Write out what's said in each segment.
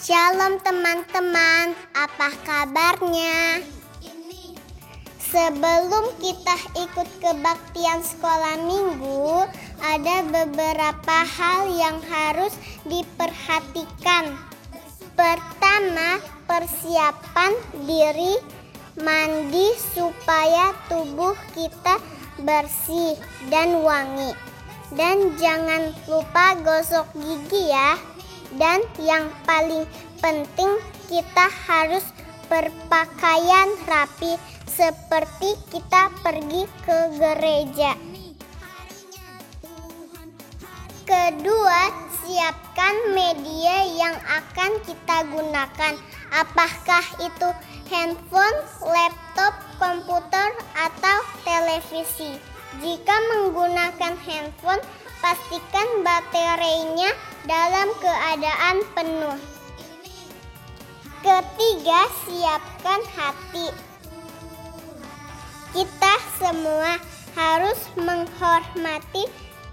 Shalom teman-teman, apa kabarnya? Sebelum kita ikut kebaktian sekolah minggu, ada beberapa hal yang harus diperhatikan. Pertama, persiapan diri, mandi supaya tubuh kita bersih dan wangi. Dan jangan lupa gosok gigi ya. Dan yang paling penting, kita harus berpakaian rapi seperti kita pergi ke gereja. Kedua, siapkan media yang akan kita gunakan. Apakah itu handphone, laptop, komputer, atau televisi? Jika menggunakan handphone, pastikan baterainya dalam keadaan penuh. Ketiga, siapkan hati. Kita semua harus menghormati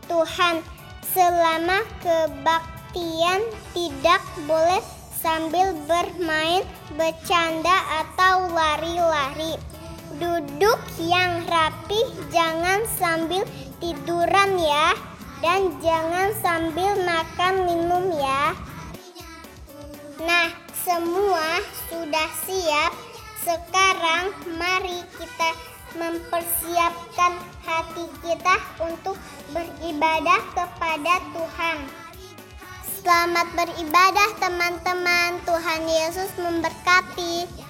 Tuhan. Selama kebaktian tidak boleh sambil bermain, bercanda, atau lari-lari. Duduk yang rapi, jangan sambil tiduran ya. Dan jangan sambil makan minum ya. Nah, semua sudah siap. Sekarang mari kita mempersiapkan hati kita untuk beribadah kepada Tuhan. Selamat beribadah teman-teman. Tuhan Yesus memberkati.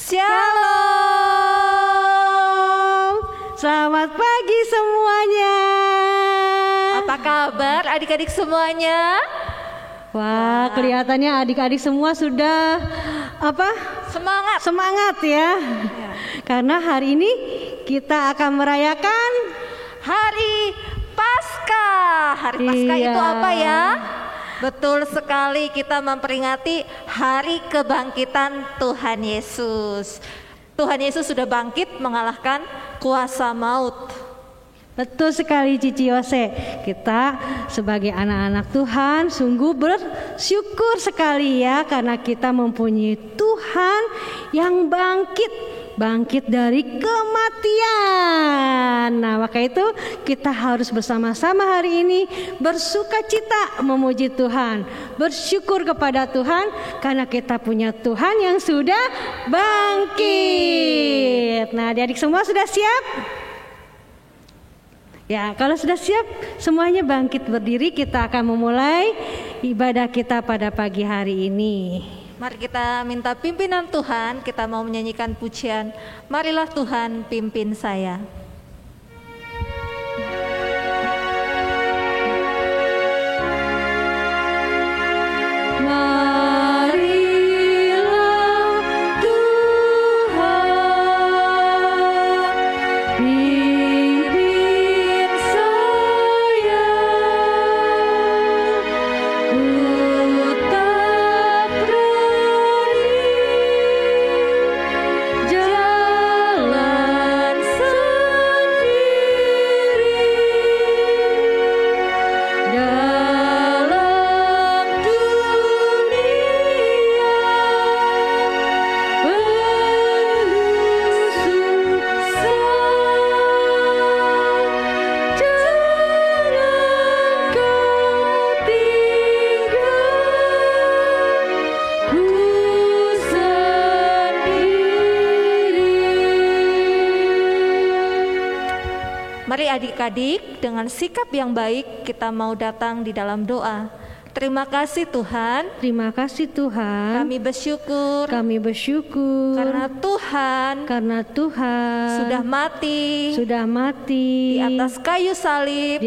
Shalom. Selamat pagi semuanya. Apa kabar adik-adik semuanya? Wah, kelihatannya adik-adik semua sudah Semangat ya. Karena hari ini kita akan merayakan Hari Paskah. Hari Paskah itu apa ya? Betul sekali, kita memperingati hari kebangkitan Tuhan Yesus. Tuhan Yesus sudah bangkit mengalahkan kuasa maut. Betul sekali Cici Yose. Kita sebagai anak-anak Tuhan sungguh bersyukur sekali ya, karena kita mempunyai Tuhan yang bangkit dari kematian. Nah, maka itu kita harus bersama-sama hari ini bersukacita memuji Tuhan, bersyukur kepada Tuhan karena kita punya Tuhan yang sudah bangkit. Nah, adik-adik semua sudah siap? Ya, kalau sudah siap semuanya bangkit berdiri, kita akan memulai ibadah kita pada pagi hari ini. Mari kita minta pimpinan Tuhan, kita mau menyanyikan pujian Marilah Tuhan Pimpin Saya. Mari adik-adik dengan sikap yang baik kita mau datang di dalam doa. Terima kasih Tuhan. Terima kasih Tuhan. Kami bersyukur. Karena Tuhan sudah mati. Di atas kayu salib.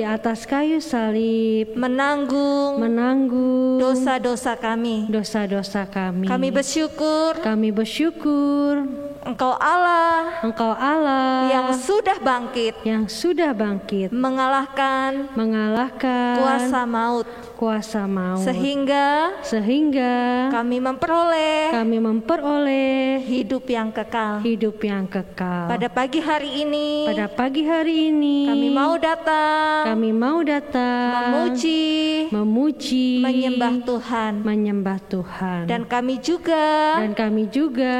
Menanggung dosa-dosa kami. Kami bersyukur. Engkau Allah Engkau Allah yang sudah bangkit mengalahkan kuasa maut, sehingga kami memperoleh hidup yang kekal. Pada pagi hari ini kami mau datang memuji, menyembah Tuhan. Dan kami juga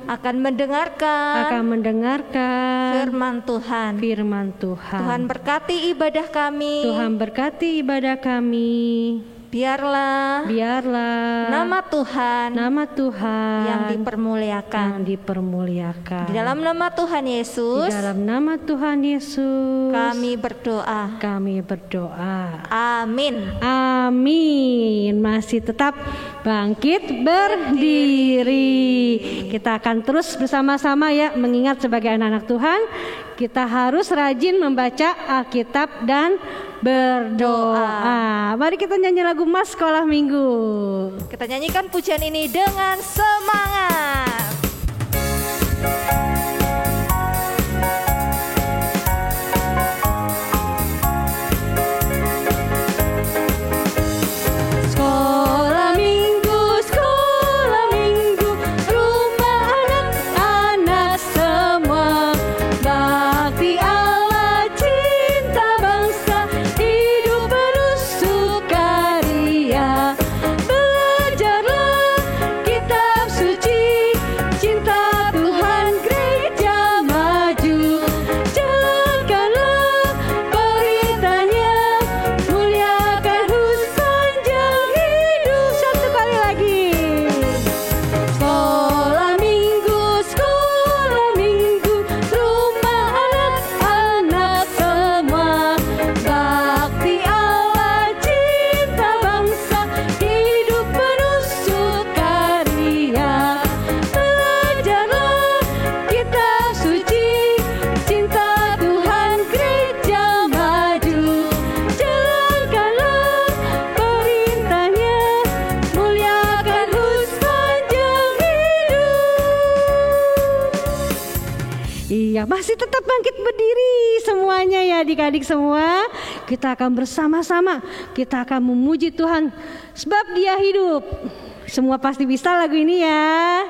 akan mendengarkan firman Tuhan. Tuhan berkati ibadah kami. Biarlah nama Tuhan yang dipermuliakan. Di dalam nama Tuhan Yesus kami berdoa. Amin. Masih tetap bangkit berdiri. Kita akan terus bersama-sama ya, mengingat sebagai anak-anak Tuhan kita harus rajin membaca Alkitab dan berdoa. Mari kita nyanyi lagu Mas Sekolah Minggu. Kita nyanyikan pujian ini dengan semangat. Masih tetap bangkit berdiri semuanya ya adik-adik semua. Kita akan bersama-sama, kita akan memuji Tuhan sebab Dia hidup. Semua pasti bisa lagu ini ya.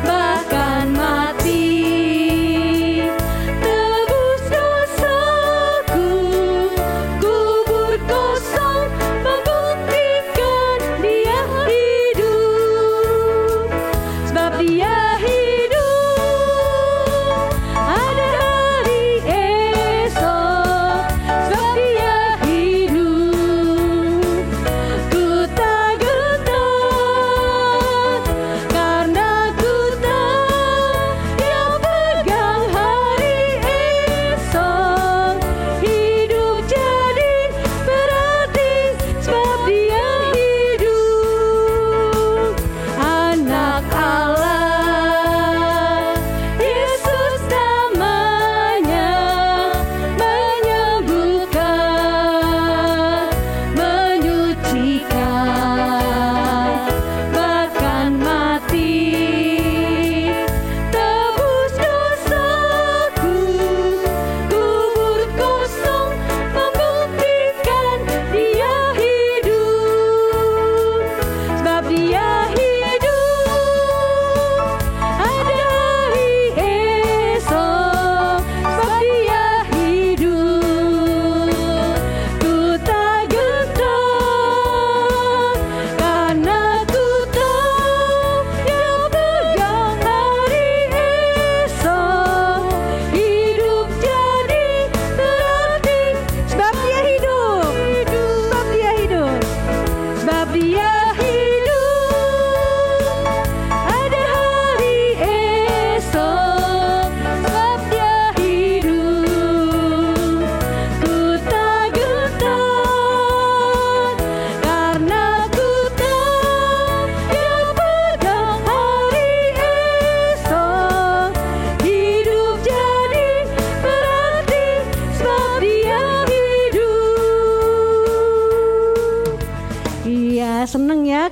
Bahkan mati tebus dosa.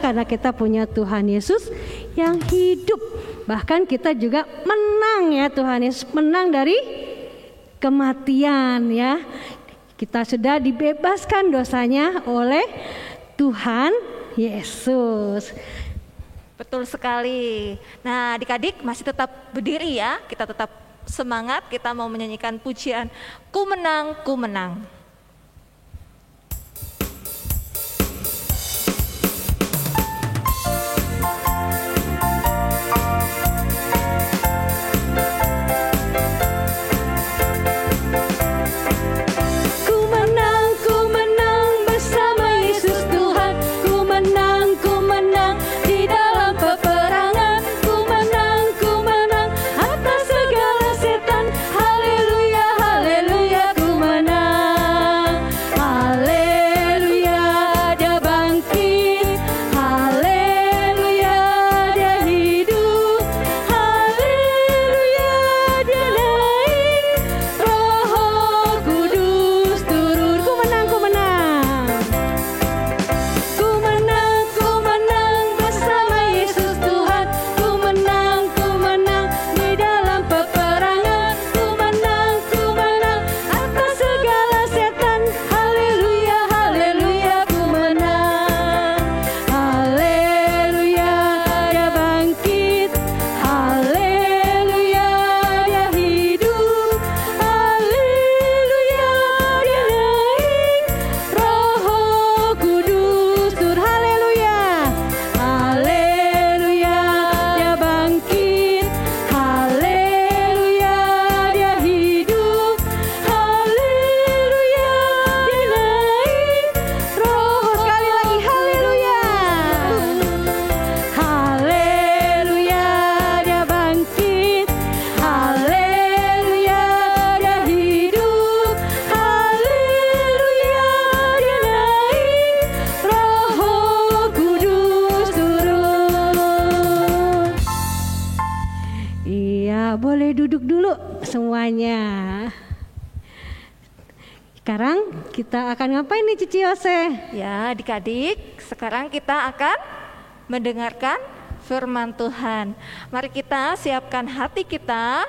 karena kita punya Tuhan Yesus yang hidup. Bahkan kita juga menang ya, Tuhan Yesus menang dari kematian ya. Kita sudah dibebaskan dosanya oleh Tuhan Yesus. Betul sekali. Nah, adik-adik masih tetap berdiri ya. Kita tetap semangat, kita mau menyanyikan pujian Ku Menang, Ku Menang. Boleh duduk dulu semuanya. Sekarang kita akan ngapain nih Cici Yose? Ya adik-adik, sekarang kita akan mendengarkan firman Tuhan. Mari kita siapkan hati kita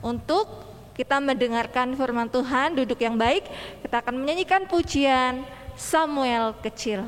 untuk kita mendengarkan firman Tuhan. Duduk yang baik, kita akan menyanyikan pujian Samuel Kecil.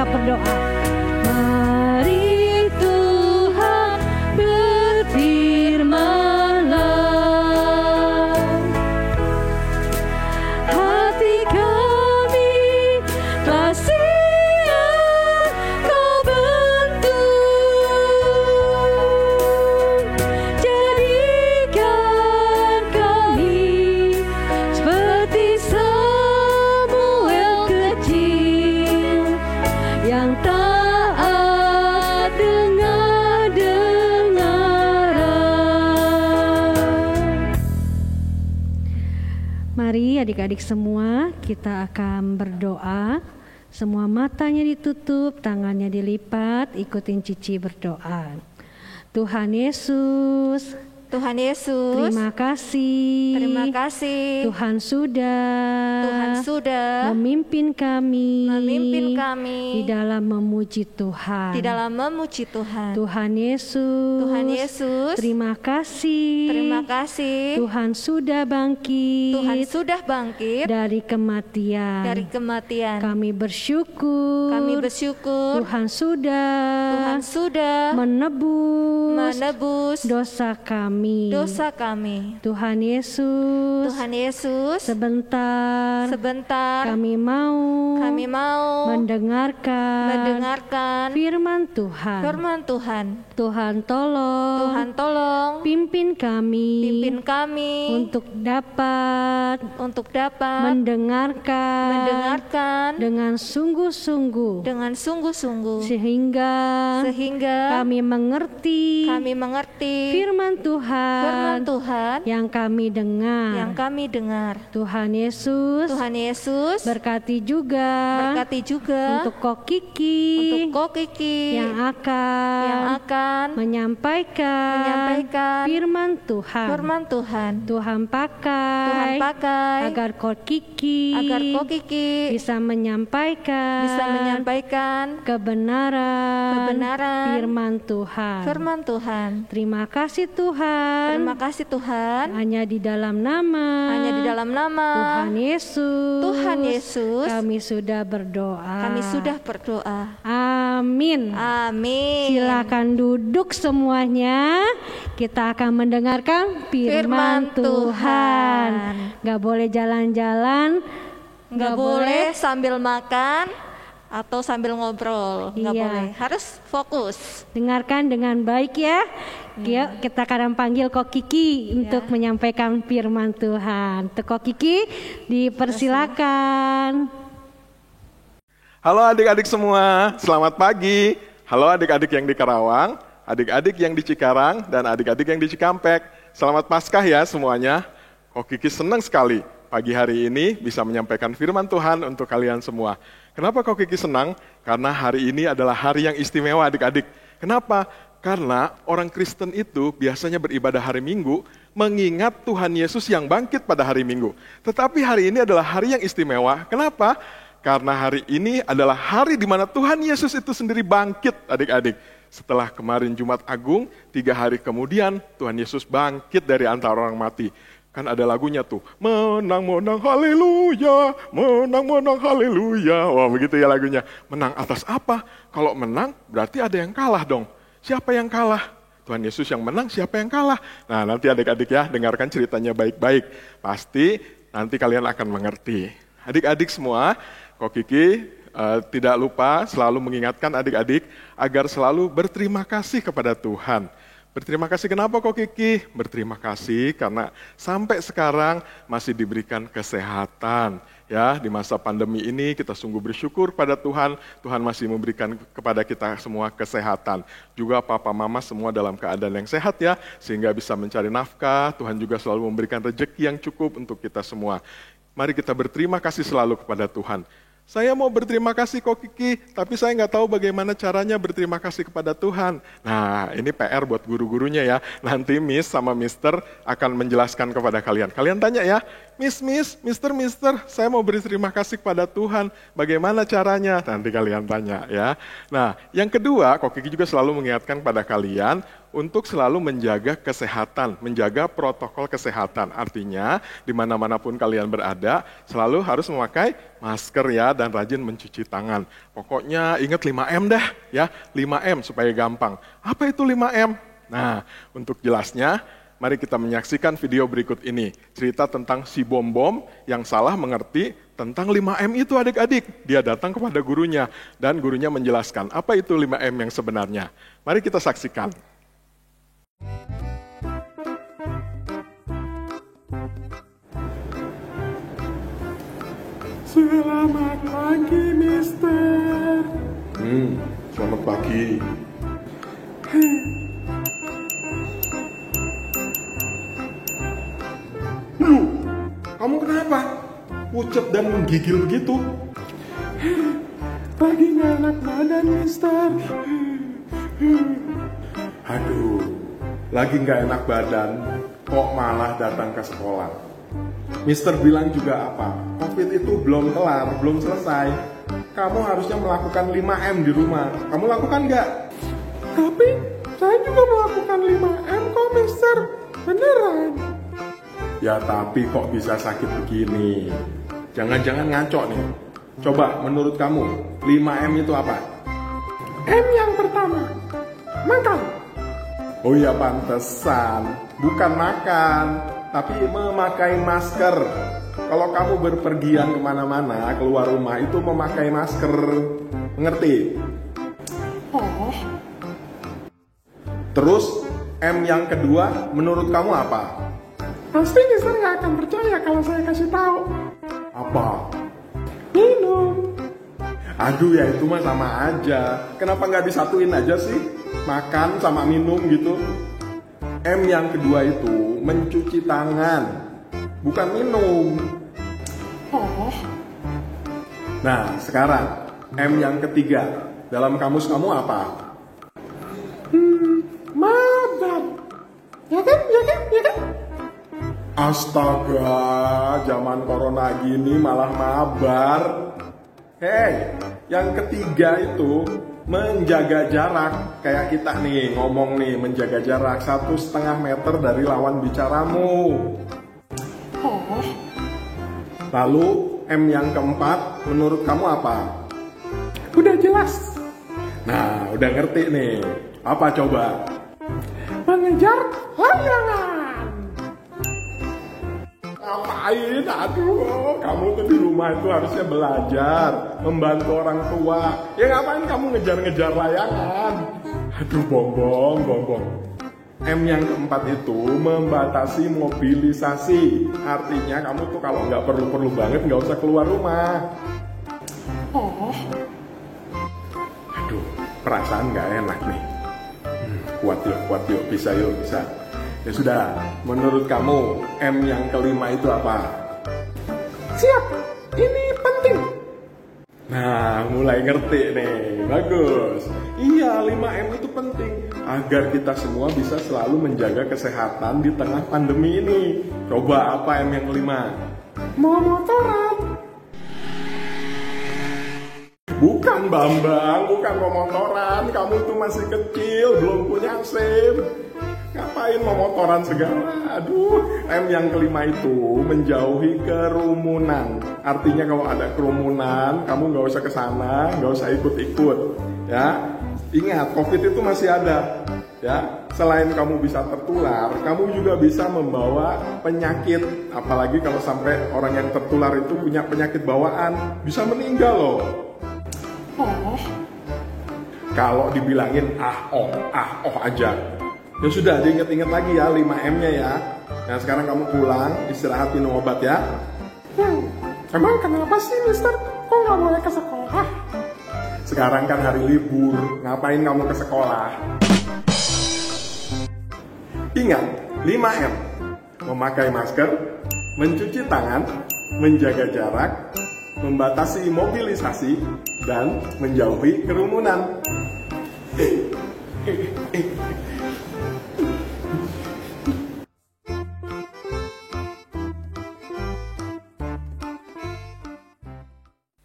Berdoa. Mari Tuhan berfirman-Lah, hati kami telah siap Kau bentuk, jadikan kami seperti Samuel kecil yang taat dengar-dengaran. 1, 2, 3, Mari adik-adik semua kita akan berdoa. Semua matanya ditutup, tangannya dilipat, ikutin Cici berdoa. Tuhan Yesus, Tuhan Yesus, terima kasih. terima kasih. Tuhan sudah memimpin kami di dalam memuji Tuhan. Tuhan Yesus, terima kasih. Tuhan sudah bangkit dari kematian. Kami bersyukur. Tuhan sudah menebus dosa kami. Tuhan Yesus, sebentar kami mau mendengarkan firman Tuhan. Tuhan tolong pimpin kami untuk dapat mendengarkan dengan sungguh-sungguh sehingga kami mengerti firman Tuhan yang kami dengar. Tuhan Yesus, berkati juga untuk Kok Kiki yang akan menyampaikan firman Tuhan. Tuhan pakai agar Kok Kiki bisa menyampaikan kebenaran firman Tuhan. Terima kasih Tuhan. Hanya di dalam nama Tuhan Yesus kami sudah berdoa. Amin. Silakan duduk semuanya. Kita akan mendengarkan firman Tuhan. Gak boleh jalan-jalan, gak boleh sambil makan atau sambil ngobrol, nggak boleh, harus fokus. Dengarkan dengan baik ya. Yuk kita akan panggil Kok Kiki untuk menyampaikan firman Tuhan. Kok Kiki dipersilakan. Halo adik-adik semua, selamat pagi. Halo adik-adik yang di Karawang, adik-adik yang di Cikarang, dan adik-adik yang di Cikampek. Selamat Paskah ya semuanya. Kok Kiki senang sekali pagi hari ini bisa menyampaikan firman Tuhan untuk kalian semua. Kenapa Kok Kiki senang? Karena hari ini adalah hari yang istimewa adik-adik. Kenapa? Karena orang Kristen itu biasanya beribadah hari Minggu mengingat Tuhan Yesus yang bangkit pada hari Minggu. Tetapi hari ini adalah hari yang istimewa. Kenapa? Karena hari ini adalah hari di mana Tuhan Yesus itu sendiri bangkit adik-adik. Setelah kemarin Jumat Agung, 3 hari kemudian Tuhan Yesus bangkit dari antara orang mati. Kan ada lagunya tuh, menang haleluya, menang haleluya. Wah begitu ya lagunya. Menang atas apa? Kalau menang berarti ada yang kalah dong. Siapa yang kalah? Tuhan Yesus yang menang, siapa yang kalah? Nah nanti adik-adik ya dengarkan ceritanya baik-baik. Pasti nanti kalian akan mengerti. Adik-adik semua, Kok Kiki tidak lupa selalu mengingatkan adik-adik agar selalu berterima kasih kepada Tuhan. Berterima kasih kenapa Kok Kiki? Berterima kasih karena sampai sekarang masih diberikan kesehatan. Ya, di masa pandemi ini kita sungguh bersyukur pada Tuhan. Tuhan masih memberikan kepada kita semua kesehatan. Juga papa mama semua dalam keadaan yang sehat ya, sehingga bisa mencari nafkah. Tuhan juga selalu memberikan rezeki yang cukup untuk kita semua. Mari kita berterima kasih selalu kepada Tuhan. Saya mau berterima kasih Kok Kiki, tapi saya nggak tahu bagaimana caranya berterima kasih kepada Tuhan. Nah, ini PR buat guru-gurunya ya. Nanti Miss sama Mister akan menjelaskan kepada kalian. Kalian tanya ya, Miss, Mister, saya mau berterima kasih kepada Tuhan. Bagaimana caranya? Nanti kalian tanya ya. Nah, yang kedua, Kok Kiki juga selalu mengingatkan pada kalian untuk selalu menjaga kesehatan, menjaga protokol kesehatan. Artinya, di mana-mana pun kalian berada, selalu harus memakai masker ya, dan rajin mencuci tangan. Pokoknya ingat 5M dah ya, 5M supaya gampang. Apa itu 5M? Nah, untuk jelasnya, mari kita menyaksikan video berikut ini. Cerita tentang si Bom-Bom yang salah mengerti tentang 5M itu adik-adik. Dia datang kepada gurunya, dan gurunya menjelaskan apa itu 5M yang sebenarnya. Mari kita saksikan. Selamat pagi, Mister. Selamat pagi. Kamu kenapa? pucet dan menggigil begitu? Lagi nggak enak badan, Mister. Aduh, lagi nggak enak badan, kok malah datang ke sekolah. Mister bilang juga apa? COVID itu belum kelar, belum selesai. Kamu harusnya melakukan 5M di rumah. Kamu lakukan nggak? Tapi saya juga melakukan 5M kok, Mister. Beneran. Ya tapi kok bisa sakit begini? Jangan-jangan ngaco nih. Coba menurut kamu, 5M itu apa? M yang pertama, makan. Oh ya pantesan, bukan makan, tapi memakai masker. Kalau kamu berpergian kemana-mana, keluar rumah itu memakai masker. Mengerti? Oh, Terus M yang kedua menurut kamu apa? pasti Mister nggak akan percaya kalau saya kasih tahu. Apa? Minum. Aduh ya itu mah sama aja. Kenapa nggak disatuin aja sih? Makan sama minum gitu. M yang kedua itu mencuci tangan, bukan minum. Oh, Nah sekarang M yang ketiga dalam kamus kamu apa? mabar. Ya kan? Astaga, zaman corona gini malah mabar. Hei, yang ketiga itu menjaga jarak. Kayak kita nih ngomong nih, menjaga jarak 1,5 meter dari lawan bicaramu. Oh, Lalu M yang keempat menurut kamu apa? udah jelas. Nah, udah ngerti nih. Apa coba? Mengejar layangan. Ngapain? Aduh, kamu tuh di rumah itu harusnya belajar, membantu orang tua. Ya ngapain kamu ngejar-ngejar layangan? Aduh, bongbong. M yang keempat itu membatasi mobilisasi. Artinya kamu tuh kalau nggak perlu-perlu banget nggak usah keluar rumah. Oh, Aduh, perasaan nggak enak nih. Kuat yuk, bisa. Ya sudah, menurut kamu M yang kelima itu apa? siap. Ini penting. Nah, mulai ngerti nih, bagus. Iya, 5M itu penting agar kita semua bisa selalu menjaga kesehatan di tengah pandemi ini. Coba apa M yang kelima? Mau motoran. Bukan Bambang, bukan pemotoran. Kamu tuh masih kecil, belum punya SIM. Ngapain mau motoran segala? Aduh, M yang kelima itu menjauhi kerumunan. Artinya kalau ada kerumunan, kamu nggak usah kesana, nggak usah ikut-ikut. Ya, ingat COVID itu masih ada. Ya, selain kamu bisa tertular, kamu juga bisa membawa penyakit. Apalagi kalau sampai orang yang tertular itu punya penyakit bawaan, bisa meninggal loh. Oh, Kalau dibilangin oh aja. Ya sudah, diinget-inget lagi ya 5M-nya ya. Nah sekarang kamu pulang, istirahat, minum obat ya. Emang kenapa sih, Mister? Kok nggak boleh ke sekolah? Sekarang kan hari libur, ngapain kamu ke sekolah? Ingat, 5M. Memakai masker, mencuci tangan, menjaga jarak, membatasi mobilisasi, dan menjauhi kerumunan.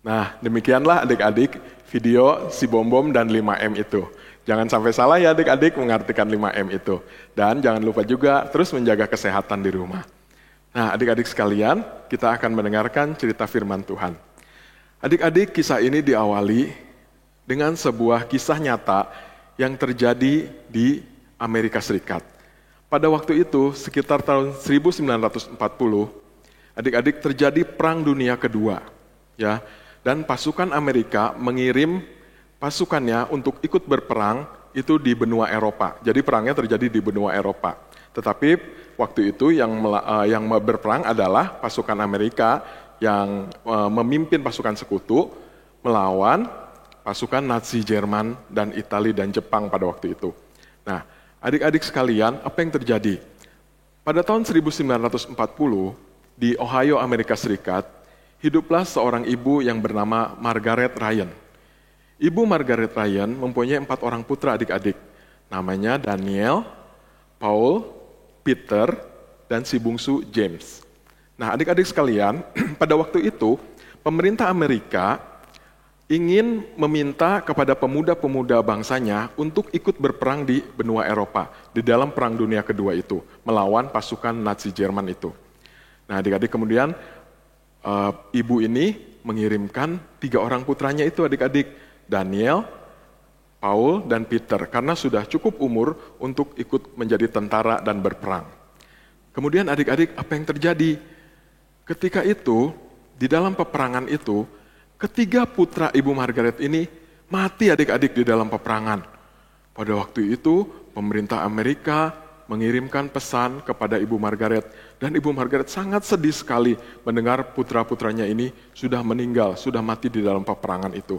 Nah, demikianlah adik-adik video si Bom-Bom dan 5M itu. Jangan sampai salah ya adik-adik mengartikan 5M itu. Dan jangan lupa juga terus menjaga kesehatan di rumah. Nah, adik-adik sekalian, kita akan mendengarkan cerita firman Tuhan. Adik-adik, kisah ini diawali dengan sebuah kisah nyata yang terjadi di Amerika Serikat. Pada waktu itu, sekitar tahun 1940, adik-adik terjadi Perang Dunia Kedua. Ya, dan pasukan Amerika mengirim pasukannya untuk ikut berperang itu di benua Eropa. Jadi perangnya terjadi di benua Eropa. Tetapi waktu itu yang berperang adalah pasukan Amerika yang memimpin pasukan sekutu melawan pasukan Nazi Jerman dan Italia dan Jepang pada waktu itu. Nah, adik-adik sekalian, apa yang terjadi? Pada tahun 1940 di Ohio, Amerika Serikat, hiduplah seorang ibu yang bernama Margaret Ryan. Ibu Margaret Ryan mempunyai 4 orang putra adik-adik. Namanya Daniel, Paul, Peter, dan si bungsu James. Nah, adik-adik sekalian, pada waktu itu pemerintah Amerika ingin meminta kepada pemuda-pemuda bangsanya untuk ikut berperang di benua Eropa di dalam Perang Dunia Kedua itu, melawan pasukan Nazi Jerman itu. Nah, adik-adik kemudian ibu ini mengirimkan 3 orang putranya itu adik-adik, Daniel, Paul, dan Peter, karena sudah cukup umur untuk ikut menjadi tentara dan berperang. Kemudian adik-adik, apa yang terjadi? Ketika itu, di dalam peperangan itu, ketiga putra Ibu Margaret ini mati adik-adik di dalam peperangan. Pada waktu itu, pemerintah Amerika mengirimkan pesan kepada Ibu Margaret, dan Ibu Margaret sangat sedih sekali mendengar putra-putranya ini sudah meninggal, sudah mati di dalam peperangan itu.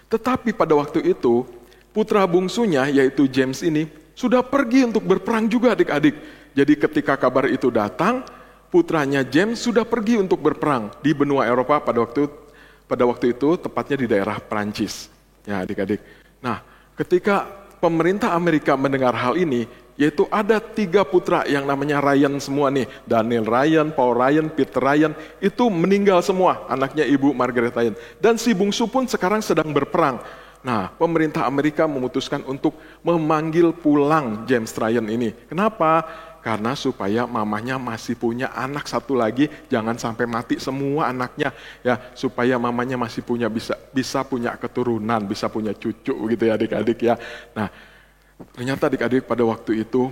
Tetapi pada waktu itu, putra bungsunya yaitu James ini sudah pergi untuk berperang juga adik-adik. Jadi ketika kabar itu datang, putranya James sudah pergi untuk berperang di benua Eropa pada waktu itu tepatnya di daerah Prancis. Ya adik-adik. Nah, ketika pemerintah Amerika mendengar hal ini, yaitu ada 3 putra yang namanya Ryan semua nih, Daniel Ryan, Paul Ryan, Peter Ryan, itu meninggal semua, anaknya Ibu Margaret Ryan. Dan si bungsu pun sekarang sedang berperang. Nah, pemerintah Amerika memutuskan untuk memanggil pulang James Ryan ini. Kenapa? Karena supaya mamanya masih punya anak satu lagi, jangan sampai mati semua anaknya, ya, supaya mamanya masih punya bisa punya keturunan, bisa punya cucu gitu ya adik-adik ya. Nah, ternyata adik-adik pada waktu itu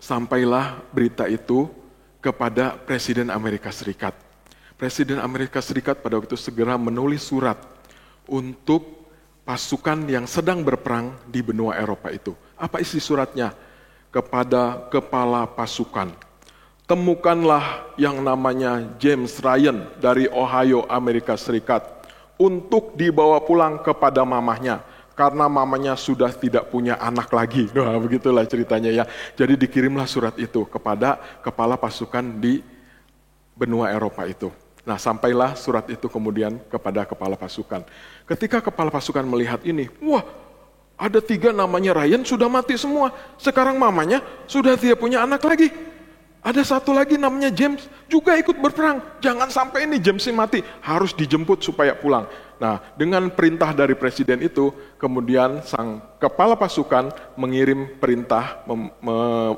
sampailah berita itu kepada Presiden Amerika Serikat. Presiden Amerika Serikat pada waktu itu segera menulis surat untuk pasukan yang sedang berperang di benua Eropa itu. Apa isi suratnya? Kepada kepala pasukan, temukanlah yang namanya James Ryan dari Ohio, Amerika Serikat, untuk dibawa pulang kepada mamahnya, karena mamanya sudah tidak punya anak lagi. Nah, begitulah ceritanya ya. Jadi dikirimlah surat itu kepada kepala pasukan di benua Eropa itu. Nah, sampailah surat itu kemudian kepada kepala pasukan. Ketika kepala pasukan melihat ini, wah, ada 3 namanya Ryan sudah mati semua. Sekarang mamanya sudah tidak punya anak lagi. Ada 1 lagi namanya James juga ikut berperang. Jangan sampai ini James mati, harus dijemput supaya pulang. Nah, dengan perintah dari presiden itu, kemudian sang kepala pasukan mengirim perintah,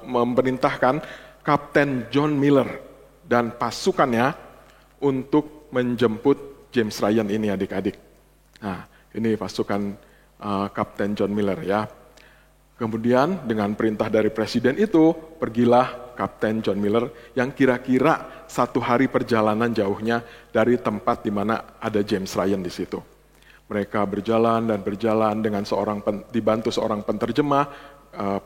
memerintahkan Kapten John Miller dan pasukannya untuk menjemput James Ryan ini adik-adik. Nah, ini pasukan Kapten John Miller ya. Kemudian dengan perintah dari presiden itu, pergilah Kapten John Miller yang kira-kira 1 hari perjalanan jauhnya dari tempat di mana ada James Ryan di situ. Mereka berjalan dan berjalan dengan dibantu seorang penterjemah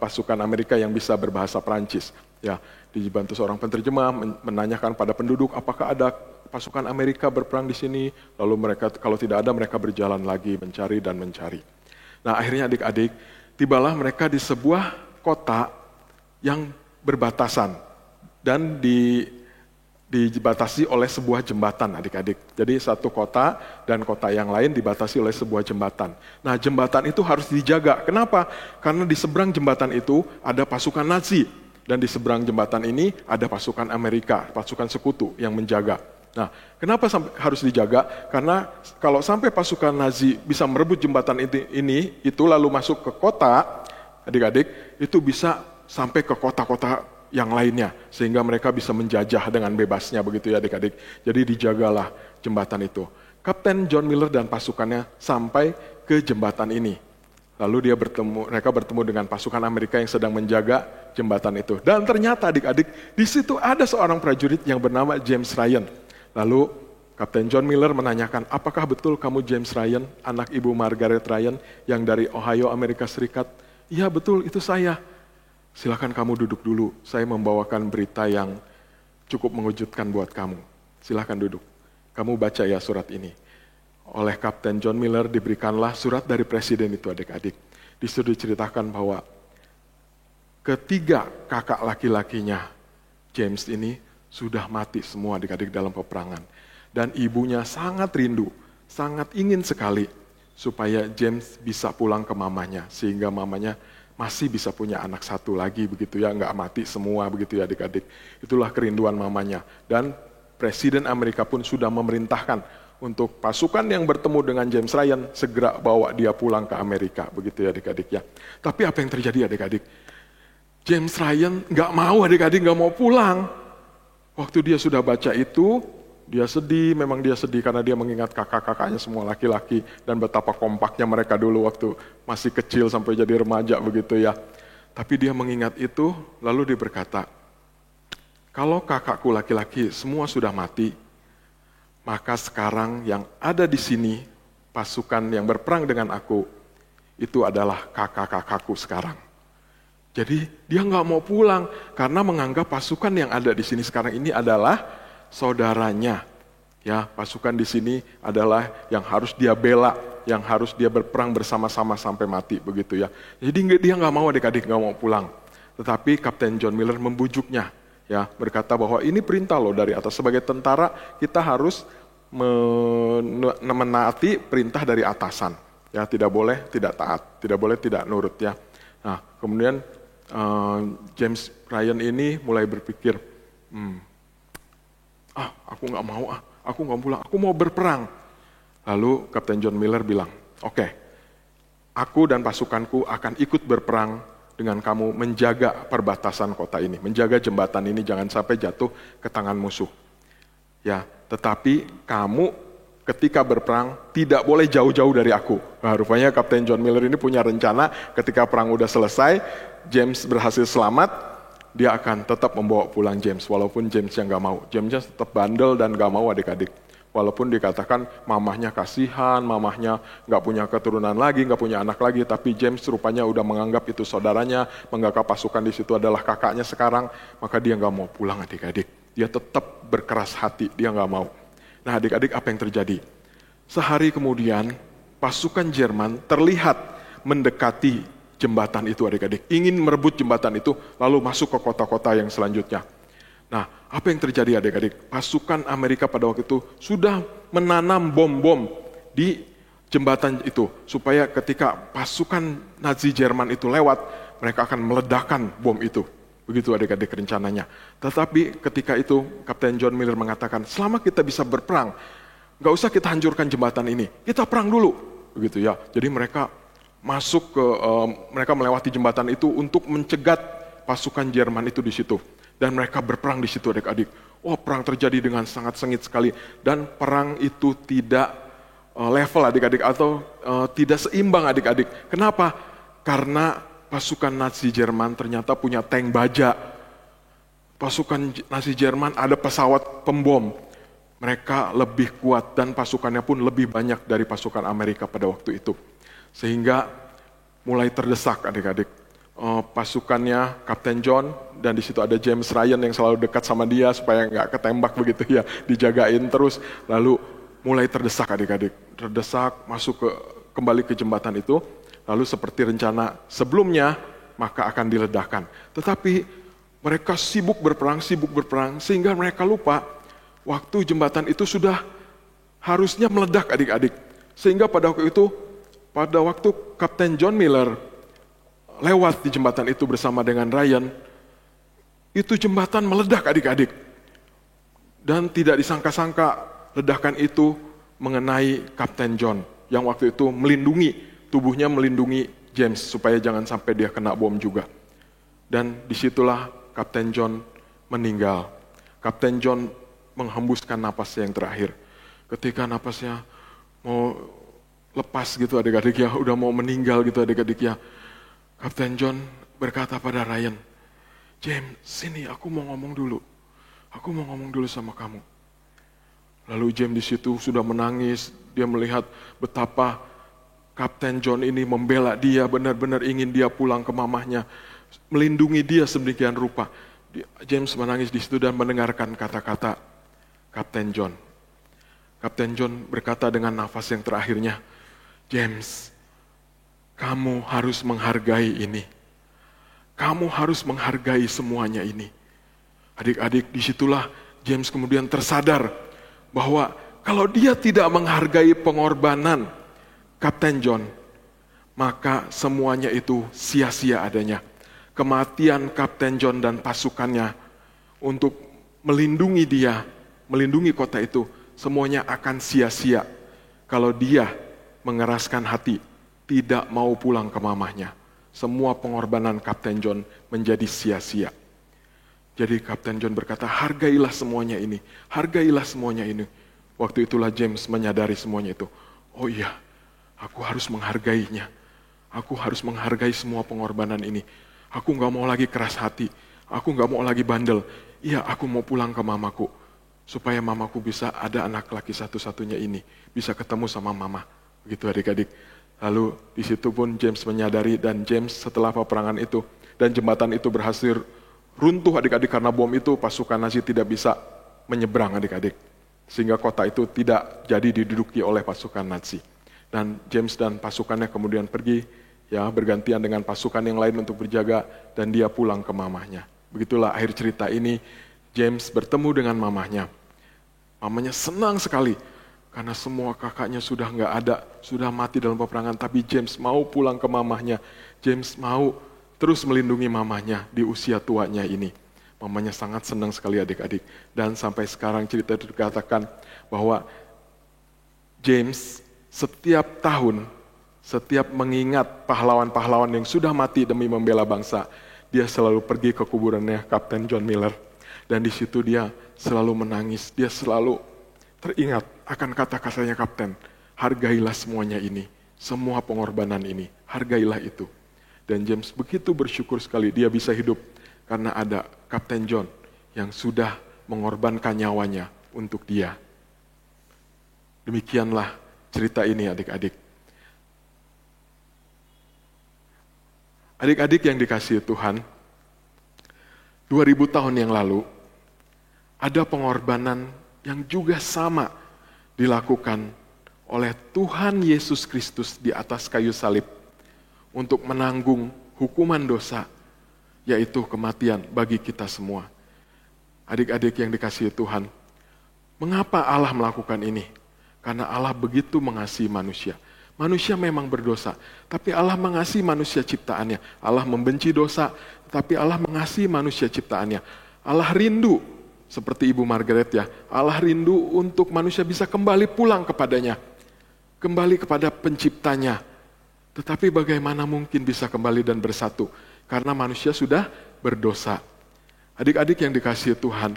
pasukan Amerika yang bisa berbahasa Prancis. Ya, dibantu seorang penterjemah menanyakan pada penduduk apakah ada pasukan Amerika berperang di sini. Lalu mereka kalau tidak ada mereka berjalan lagi mencari dan mencari. Nah, akhirnya adik-adik, tibalah mereka di sebuah kota yang berbatasan dan dibatasi oleh sebuah jembatan adik-adik. Jadi satu kota dan kota yang lain dibatasi oleh sebuah jembatan. Nah, jembatan itu harus dijaga. Kenapa? Karena di seberang jembatan itu ada pasukan Nazi dan di seberang jembatan ini ada pasukan Amerika, pasukan sekutu yang menjaga. Nah, kenapa harus dijaga? Karena kalau sampai pasukan Nazi bisa merebut jembatan itu lalu masuk ke kota, adik-adik, itu bisa sampai ke kota-kota yang lainnya, sehingga mereka bisa menjajah dengan bebasnya begitu ya adik-adik. Jadi dijagalah jembatan itu. Kapten John Miller dan pasukannya sampai ke jembatan ini. Lalu mereka bertemu dengan pasukan Amerika yang sedang menjaga jembatan itu. Dan ternyata adik-adik, di situ ada seorang prajurit yang bernama James Ryan. Lalu Kapten John Miller menanyakan, apakah betul kamu James Ryan, anak Ibu Margaret Ryan yang dari Ohio, Amerika Serikat? Iya betul, itu saya. Silakan kamu duduk dulu, saya membawakan berita yang cukup mengejutkan buat kamu. Silakan duduk, kamu baca ya surat ini. Oleh Kapten John Miller diberikanlah surat dari presiden itu adik-adik. Di situ diceritakan bahwa 3 kakak laki-lakinya James ini sudah mati semua adik-adik dalam peperangan. Dan ibunya sangat rindu, sangat ingin sekali supaya James bisa pulang ke mamanya, sehingga mamanya masih bisa punya anak satu lagi begitu ya, nggak mati semua begitu ya adik-adik. Itulah kerinduan mamanya. Dan Presiden Amerika pun sudah memerintahkan untuk pasukan yang bertemu dengan James Ryan segera bawa dia pulang ke Amerika begitu ya adik-adik ya. Tapi apa yang terjadi adik-adik? James Ryan nggak mau adik-adik, nggak mau pulang. Waktu dia sudah baca itu, dia sedih, memang dia sedih karena dia mengingat kakak-kakaknya semua laki-laki dan betapa kompaknya mereka dulu waktu masih kecil sampai jadi remaja begitu ya. Tapi dia mengingat itu, lalu dia berkata, kalau kakakku laki-laki semua sudah mati, maka sekarang yang ada di sini, pasukan yang berperang dengan aku, itu adalah kakak-kakakku sekarang. Jadi dia nggak mau pulang karena menganggap pasukan yang ada di sini sekarang ini adalah saudaranya. Ya, pasukan di sini adalah yang harus dia bela, yang harus dia berperang bersama-sama sampai mati begitu ya. Jadi dia nggak mau adik-adik, nggak mau pulang. Tetapi Kapten John Miller membujuknya, ya, berkata bahwa ini perintah loh dari atas. Sebagai tentara kita harus menaati perintah dari atasan. Ya, tidak boleh tidak taat, tidak boleh tidak nurut ya. Nah, kemudian James Ryan ini mulai berpikir, aku nggak mau, aku nggak pulang, aku mau berperang. Lalu Kapten John Miller bilang, oke, aku dan pasukanku akan ikut berperang dengan kamu menjaga perbatasan kota ini, menjaga jembatan ini jangan sampai jatuh ke tangan musuh. Ya, tetapi kamu ketika berperang tidak boleh jauh-jauh dari aku. Nah, rupanya Kapten John Miller ini punya rencana ketika perang udah selesai, James berhasil selamat, dia akan tetap membawa pulang James, walaupun James yang gak mau. James tetap bandel dan gak mau adik-adik. Walaupun dikatakan mamahnya kasihan, mamahnya gak punya keturunan lagi, gak punya anak lagi, tapi James rupanya udah menganggap itu saudaranya, menganggap pasukan di situ adalah kakaknya sekarang, maka dia gak mau pulang adik-adik. Dia tetap berkeras hati, dia gak mau. Nah adik-adik, apa yang terjadi? Sehari kemudian, pasukan Jerman terlihat mendekati jembatan itu adik-adik, ingin merebut jembatan itu, lalu masuk ke kota-kota yang selanjutnya. Nah, apa yang terjadi adik-adik? Pasukan Amerika pada waktu itu sudah menanam bom-bom di jembatan itu, supaya ketika pasukan Nazi Jerman itu lewat, mereka akan meledakkan bom itu. Begitu adik-adik rencananya. Tetapi ketika itu, Kapten John Miller mengatakan, selama kita bisa berperang, gak usah kita hancurkan jembatan ini, kita perang dulu. Begitu ya, jadi mereka mereka melewati jembatan itu untuk mencegat pasukan Jerman itu di situ. Dan mereka berperang di situ adik-adik. Oh, perang terjadi dengan sangat sengit sekali. Dan perang itu tidak level adik-adik atau tidak seimbang adik-adik. Kenapa? Karena pasukan Nazi Jerman ternyata punya tank baja. Pasukan Nazi Jerman ada pesawat pembom. Mereka lebih kuat dan pasukannya pun lebih banyak dari pasukan Amerika pada waktu itu. Sehingga mulai terdesak adik-adik. Pasukannya Kapten John dan di situ ada James Ryan yang selalu dekat sama dia supaya nggak ketembak begitu ya, dijagain terus. Lalu mulai terdesak adik-adik, terdesak masuk kembali ke jembatan itu. Lalu seperti rencana sebelumnya maka akan diledakkan. Tetapi mereka sibuk berperang sehingga mereka lupa waktu jembatan itu sudah harusnya meledak adik-adik. Sehingga pada waktu Kapten John Miller lewat di jembatan itu bersama dengan Ryan, itu jembatan meledak adik-adik. Dan tidak disangka-sangka ledakan itu mengenai Kapten John yang waktu itu tubuhnya melindungi James supaya jangan sampai dia kena bom juga. Dan disitulah Kapten John meninggal. Kapten John menghembuskan napasnya yang terakhir. Ketika napasnya mau lepas gitu adik-adik ya, udah mau meninggal gitu adik-adik ya, Kapten John berkata pada Ryan, James, sini aku mau ngomong dulu. Aku mau ngomong dulu sama kamu. Lalu James di situ sudah menangis, dia melihat betapa Kapten John ini membela dia, benar-benar ingin dia pulang ke mamahnya, melindungi dia sedemikian rupa. James menangis di situ dan mendengarkan kata-kata Kapten John. Kapten John berkata dengan nafas yang terakhirnya, James, kamu harus menghargai ini. Kamu harus menghargai semuanya ini. Adik-adik, disitulah James kemudian tersadar bahwa kalau dia tidak menghargai pengorbanan Kapten John, maka semuanya itu sia-sia adanya. Kematian Kapten John dan pasukannya untuk melindungi dia, melindungi kota itu, semuanya akan sia-sia kalau dia mengeraskan hati, tidak mau pulang ke mamahnya. Semua pengorbanan Kapten John menjadi sia-sia. Jadi Kapten John berkata, hargailah semuanya ini, hargailah semuanya ini. Waktu itulah James menyadari semuanya itu. Oh iya, aku harus menghargainya. Aku harus menghargai semua pengorbanan ini. Aku gak mau lagi keras hati. Aku gak mau lagi bandel. Iya, aku mau pulang ke mamaku. Supaya mamaku bisa ada anak laki satu-satunya ini. Bisa ketemu sama mama. Begitu adik-adik. Lalu di situ pun James menyadari, dan James setelah peperangan itu dan jembatan itu berhasil runtuh adik-adik karena bom itu, pasukan Nazi tidak bisa menyeberang adik-adik. Sehingga kota itu tidak jadi diduduki oleh pasukan Nazi. Dan James dan pasukannya kemudian pergi, ya, bergantian dengan pasukan yang lain untuk berjaga, dan dia pulang ke mamahnya. Begitulah akhir cerita ini. James bertemu dengan mamahnya. Mamanya senang sekali karena semua kakaknya sudah nggak ada, sudah mati dalam peperangan. Tapi James mau pulang ke mamahnya. James mau terus melindungi mamahnya di usia tuanya ini. Mamanya sangat senang sekali adik-adik. Dan sampai sekarang cerita itu dikatakan bahwa James setiap tahun, setiap mengingat pahlawan-pahlawan yang sudah mati demi membela bangsa, dia selalu pergi ke kuburannya Kapten John Miller. Dan di situ dia selalu menangis, dia selalu teringat akan kata-katanya Kapten. Hargailah semuanya ini, semua pengorbanan ini, hargailah itu. Dan James begitu bersyukur sekali dia bisa hidup karena ada Kapten John yang sudah mengorbankan nyawanya untuk dia. Demikianlah cerita ini adik-adik. Adik-adik yang dikasihi Tuhan, 2000 tahun yang lalu, ada pengorbanan yang juga sama dilakukan oleh Tuhan Yesus Kristus di atas kayu salib untuk menanggung hukuman dosa, yaitu kematian bagi kita semua. Adik-adik yang dikasihi Tuhan, mengapa Allah melakukan ini? Karena Allah begitu mengasihi manusia. Manusia memang berdosa, tapi Allah mengasihi manusia ciptaannya. Allah membenci dosa, tapi Allah mengasihi manusia ciptaannya. Allah rindu, seperti Ibu Margaret ya, Allah rindu untuk manusia bisa kembali pulang kepadanya. Kembali kepada penciptanya. Tetapi bagaimana mungkin bisa kembali dan bersatu? Karena manusia sudah berdosa. Adik-adik yang dikasihi Tuhan,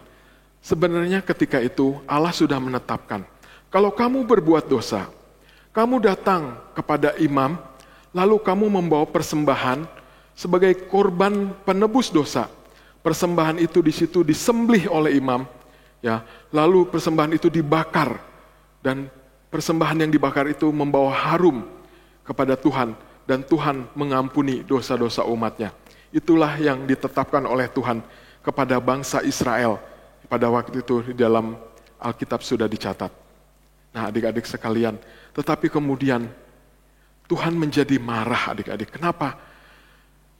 sebenarnya ketika itu Allah sudah menetapkan, kalau kamu berbuat dosa, kamu datang kepada imam, lalu kamu membawa persembahan sebagai korban penebus dosa. Persembahan itu di situ disembelih oleh imam, ya. Lalu persembahan itu dibakar, dan persembahan yang dibakar itu membawa harum kepada Tuhan, dan Tuhan mengampuni dosa-dosa umatnya. Itulah yang ditetapkan oleh Tuhan kepada bangsa Israel pada waktu itu, di dalam Alkitab sudah dicatat. Nah adik-adik sekalian, tetapi kemudian Tuhan menjadi marah adik-adik. Kenapa?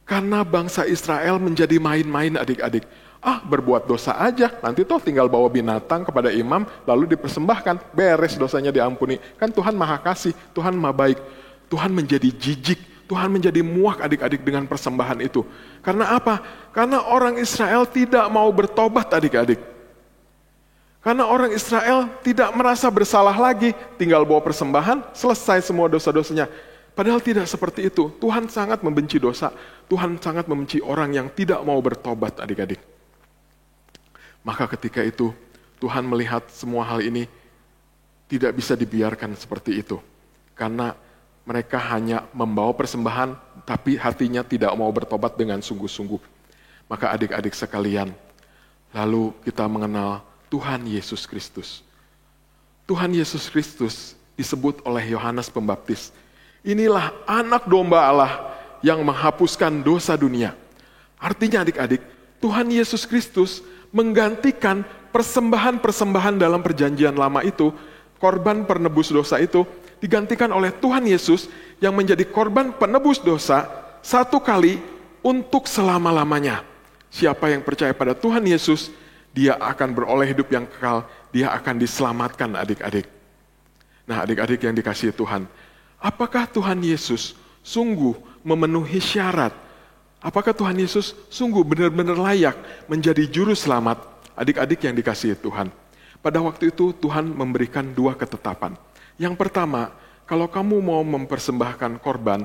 Karena bangsa Israel menjadi main-main adik-adik. Berbuat dosa aja, nanti toh tinggal bawa binatang kepada imam, lalu dipersembahkan, beres dosanya diampuni. Kan Tuhan maha kasih, Tuhan maha baik. Tuhan menjadi jijik, Tuhan menjadi muak adik-adik dengan persembahan itu. Karena apa? Karena orang Israel tidak mau bertobat adik-adik. Karena orang Israel tidak merasa bersalah lagi, tinggal bawa persembahan, selesai semua dosa-dosanya. Padahal tidak seperti itu. Tuhan sangat membenci dosa. Tuhan sangat membenci orang yang tidak mau bertobat adik-adik. Maka ketika itu Tuhan melihat semua hal ini tidak bisa dibiarkan seperti itu. Karena mereka hanya membawa persembahan tapi hatinya tidak mau bertobat dengan sungguh-sungguh. Maka adik-adik sekalian, lalu kita mengenal Tuhan Yesus Kristus. Tuhan Yesus Kristus disebut oleh Yohanes Pembaptis, inilah anak domba Allah yang menghapuskan dosa dunia. Artinya adik-adik, Tuhan Yesus Kristus menggantikan persembahan-persembahan dalam perjanjian lama itu, korban penebus dosa itu, digantikan oleh Tuhan Yesus yang menjadi korban penebus dosa satu kali untuk selama-lamanya. Siapa yang percaya pada Tuhan Yesus, dia akan beroleh hidup yang kekal, dia akan diselamatkan adik-adik. Nah adik-adik yang dikasihi Tuhan, apakah Tuhan Yesus sungguh memenuhi syarat? Apakah Tuhan Yesus sungguh benar-benar layak menjadi juru selamat? Adik-adik yang dikasihi Tuhan, pada waktu itu Tuhan memberikan 2 ketetapan. Yang pertama, kalau kamu mau mempersembahkan korban,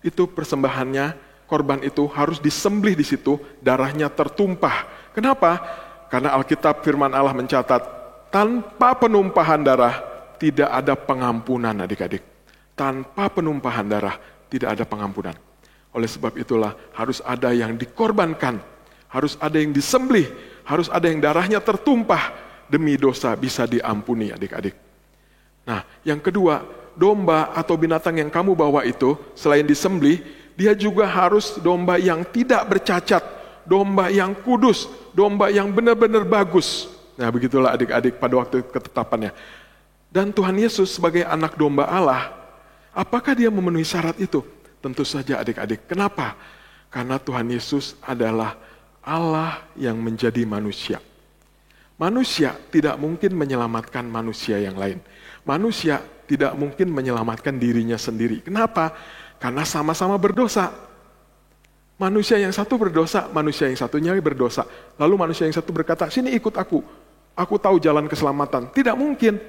itu persembahannya, korban itu harus disembelih di situ, darahnya tertumpah. Kenapa? Karena Alkitab firman Allah mencatat, tanpa penumpahan darah tidak ada pengampunan adik-adik. Tanpa penumpahan darah tidak ada pengampunan. Oleh sebab itulah harus ada yang dikorbankan, harus ada yang disembelih, harus ada yang darahnya tertumpah demi dosa bisa diampuni adik-adik. Nah yang kedua, domba atau binatang yang kamu bawa itu selain disembelih, dia juga harus domba yang tidak bercacat, domba yang kudus, domba yang benar-benar bagus. Nah begitulah adik-adik pada waktu ketetapannya. Dan Tuhan Yesus sebagai anak domba Allah, apakah dia memenuhi syarat itu? Tentu saja adik-adik. Kenapa? Karena Tuhan Yesus adalah Allah yang menjadi manusia. Manusia tidak mungkin menyelamatkan manusia yang lain. Manusia tidak mungkin menyelamatkan dirinya sendiri. Kenapa? Karena sama-sama berdosa. Manusia yang satu berdosa, manusia yang satunya berdosa. Lalu manusia yang satu berkata, sini ikut aku tahu jalan keselamatan. Tidak mungkin.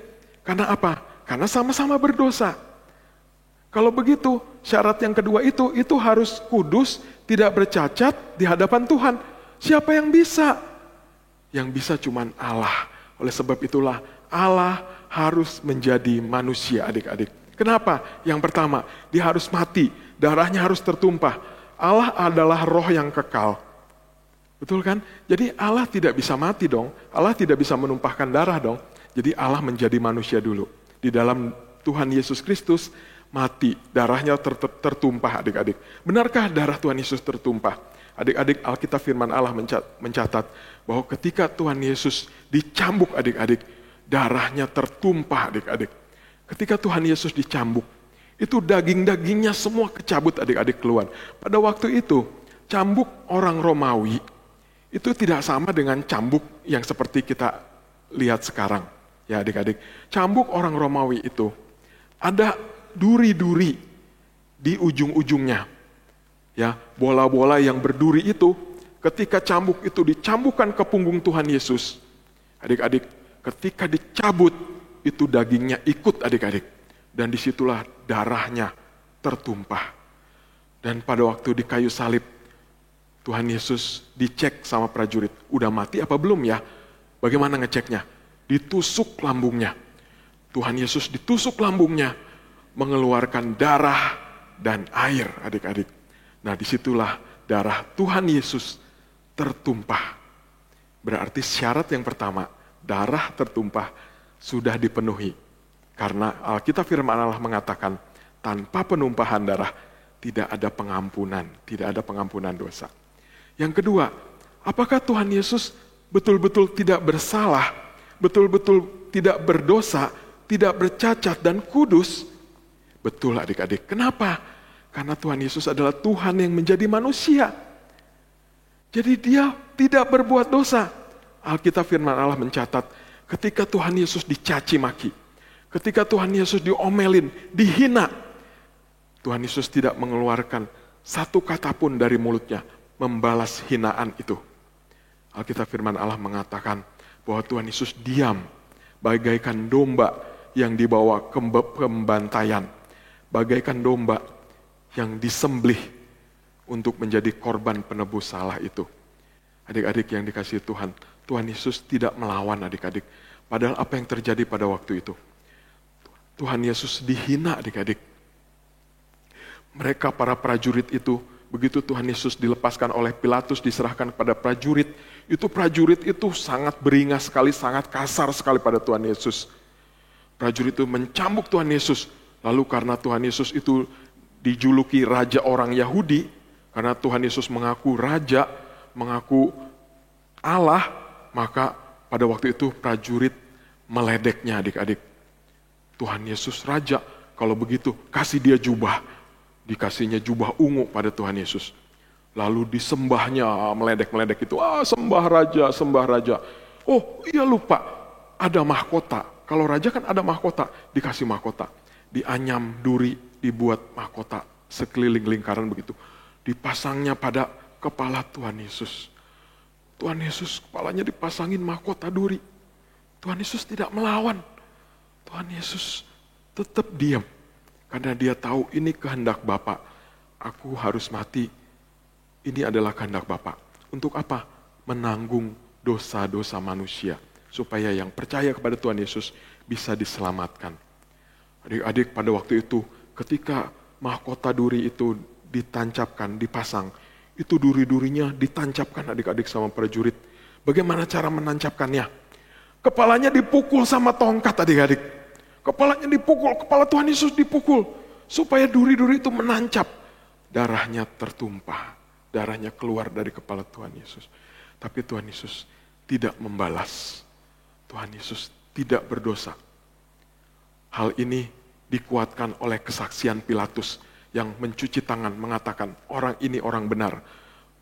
Karena apa? Karena sama-sama berdosa. Kalau begitu, syarat yang kedua itu harus kudus, tidak bercacat di hadapan Tuhan. Siapa yang bisa? Yang bisa cuman Allah. Oleh sebab itulah Allah harus menjadi manusia adik-adik. Kenapa? Yang pertama, dia harus mati, darahnya harus tertumpah. Allah adalah roh yang kekal. Betul kan? Jadi Allah tidak bisa mati dong. Allah tidak bisa menumpahkan darah dong. Jadi Allah menjadi manusia dulu. Di dalam Tuhan Yesus Kristus mati, darahnya tertumpah adik-adik. Benarkah darah Tuhan Yesus tertumpah? Adik-adik, Alkitab firman Allah mencatat bahwa ketika Tuhan Yesus dicambuk adik-adik, darahnya tertumpah adik-adik. Ketika Tuhan Yesus dicambuk, itu daging-dagingnya semua kecabut adik-adik keluar. Pada waktu itu, cambuk orang Romawi itu tidak sama dengan cambuk yang seperti kita lihat sekarang. Ya adik-adik, cambuk orang Romawi itu ada duri-duri di ujung-ujungnya. Ya, bola-bola yang berduri itu ketika cambuk itu dicambukkan ke punggung Tuhan Yesus. Adik-adik, ketika dicabut itu dagingnya ikut adik-adik. Dan disitulah darahnya tertumpah. Dan pada waktu di kayu salib, Tuhan Yesus dicek sama prajurit, udah mati apa belum ya? Bagaimana ngeceknya? Ditusuk lambungnya. Tuhan Yesus ditusuk lambungnya, mengeluarkan darah dan air adik-adik. Nah disitulah darah Tuhan Yesus tertumpah. Berarti syarat yang pertama, darah tertumpah sudah dipenuhi. Karena Alkitab firman Allah mengatakan, tanpa penumpahan darah tidak ada pengampunan, tidak ada pengampunan dosa. Yang kedua, apakah Tuhan Yesus betul-betul tidak bersalah, betul-betul tidak berdosa, tidak bercacat dan kudus? Betul adik-adik. Kenapa? Karena Tuhan Yesus adalah Tuhan yang menjadi manusia. Jadi dia tidak berbuat dosa. Alkitab firman Allah mencatat, ketika Tuhan Yesus dicaci maki, ketika Tuhan Yesus diomelin, dihina, Tuhan Yesus tidak mengeluarkan satu kata pun dari mulutnya membalas hinaan itu. Alkitab firman Allah mengatakan bahwa Tuhan Yesus diam bagaikan domba yang dibawa ke pembantaian, bagaikan domba yang disembelih untuk menjadi korban penebus salah itu. Adik-adik yang dikasihi Tuhan, Tuhan Yesus tidak melawan adik-adik. Padahal apa yang terjadi pada waktu itu? Tuhan Yesus dihina adik-adik. Mereka para prajurit itu, begitu Tuhan Yesus dilepaskan oleh Pilatus, diserahkan kepada prajurit, itu prajurit itu sangat beringas sekali, sangat kasar sekali pada Tuhan Yesus. Prajurit itu mencambuk Tuhan Yesus. Lalu karena Tuhan Yesus itu dijuluki Raja orang Yahudi, karena Tuhan Yesus mengaku Raja, mengaku Allah, maka pada waktu itu prajurit meledeknya adik-adik. Tuhan Yesus Raja, kalau begitu kasih dia jubah. Dikasihnya jubah ungu pada Tuhan Yesus. Lalu disembahnya, meledek-meledek itu, sembah raja, sembah raja. Oh iya lupa, ada mahkota. Kalau raja kan ada mahkota, dikasih mahkota. Dianyam duri, dibuat mahkota sekeliling lingkaran begitu. Dipasangnya pada kepala Tuhan Yesus. Tuhan Yesus kepalanya dipasangin mahkota duri. Tuhan Yesus tidak melawan. Tuhan Yesus tetap diam. Karena dia tahu ini kehendak Bapa. Aku harus mati. Ini adalah kehendak Bapa. Untuk apa? Menanggung dosa-dosa manusia. Supaya yang percaya kepada Tuhan Yesus bisa diselamatkan. Adik-adik, pada waktu itu ketika mahkota duri itu ditancapkan, dipasang, itu duri-durinya ditancapkan adik-adik sama prajurit. Bagaimana cara menancapkannya? Kepalanya dipukul sama tongkat adik-adik. Kepalanya dipukul, kepala Tuhan Yesus dipukul. Supaya duri-duri itu menancap. Darahnya tertumpah. Darahnya keluar dari kepala Tuhan Yesus. Tapi Tuhan Yesus tidak membalas. Tuhan Yesus tidak berdosa. Hal ini dikuatkan oleh kesaksian Pilatus yang mencuci tangan mengatakan orang ini orang benar.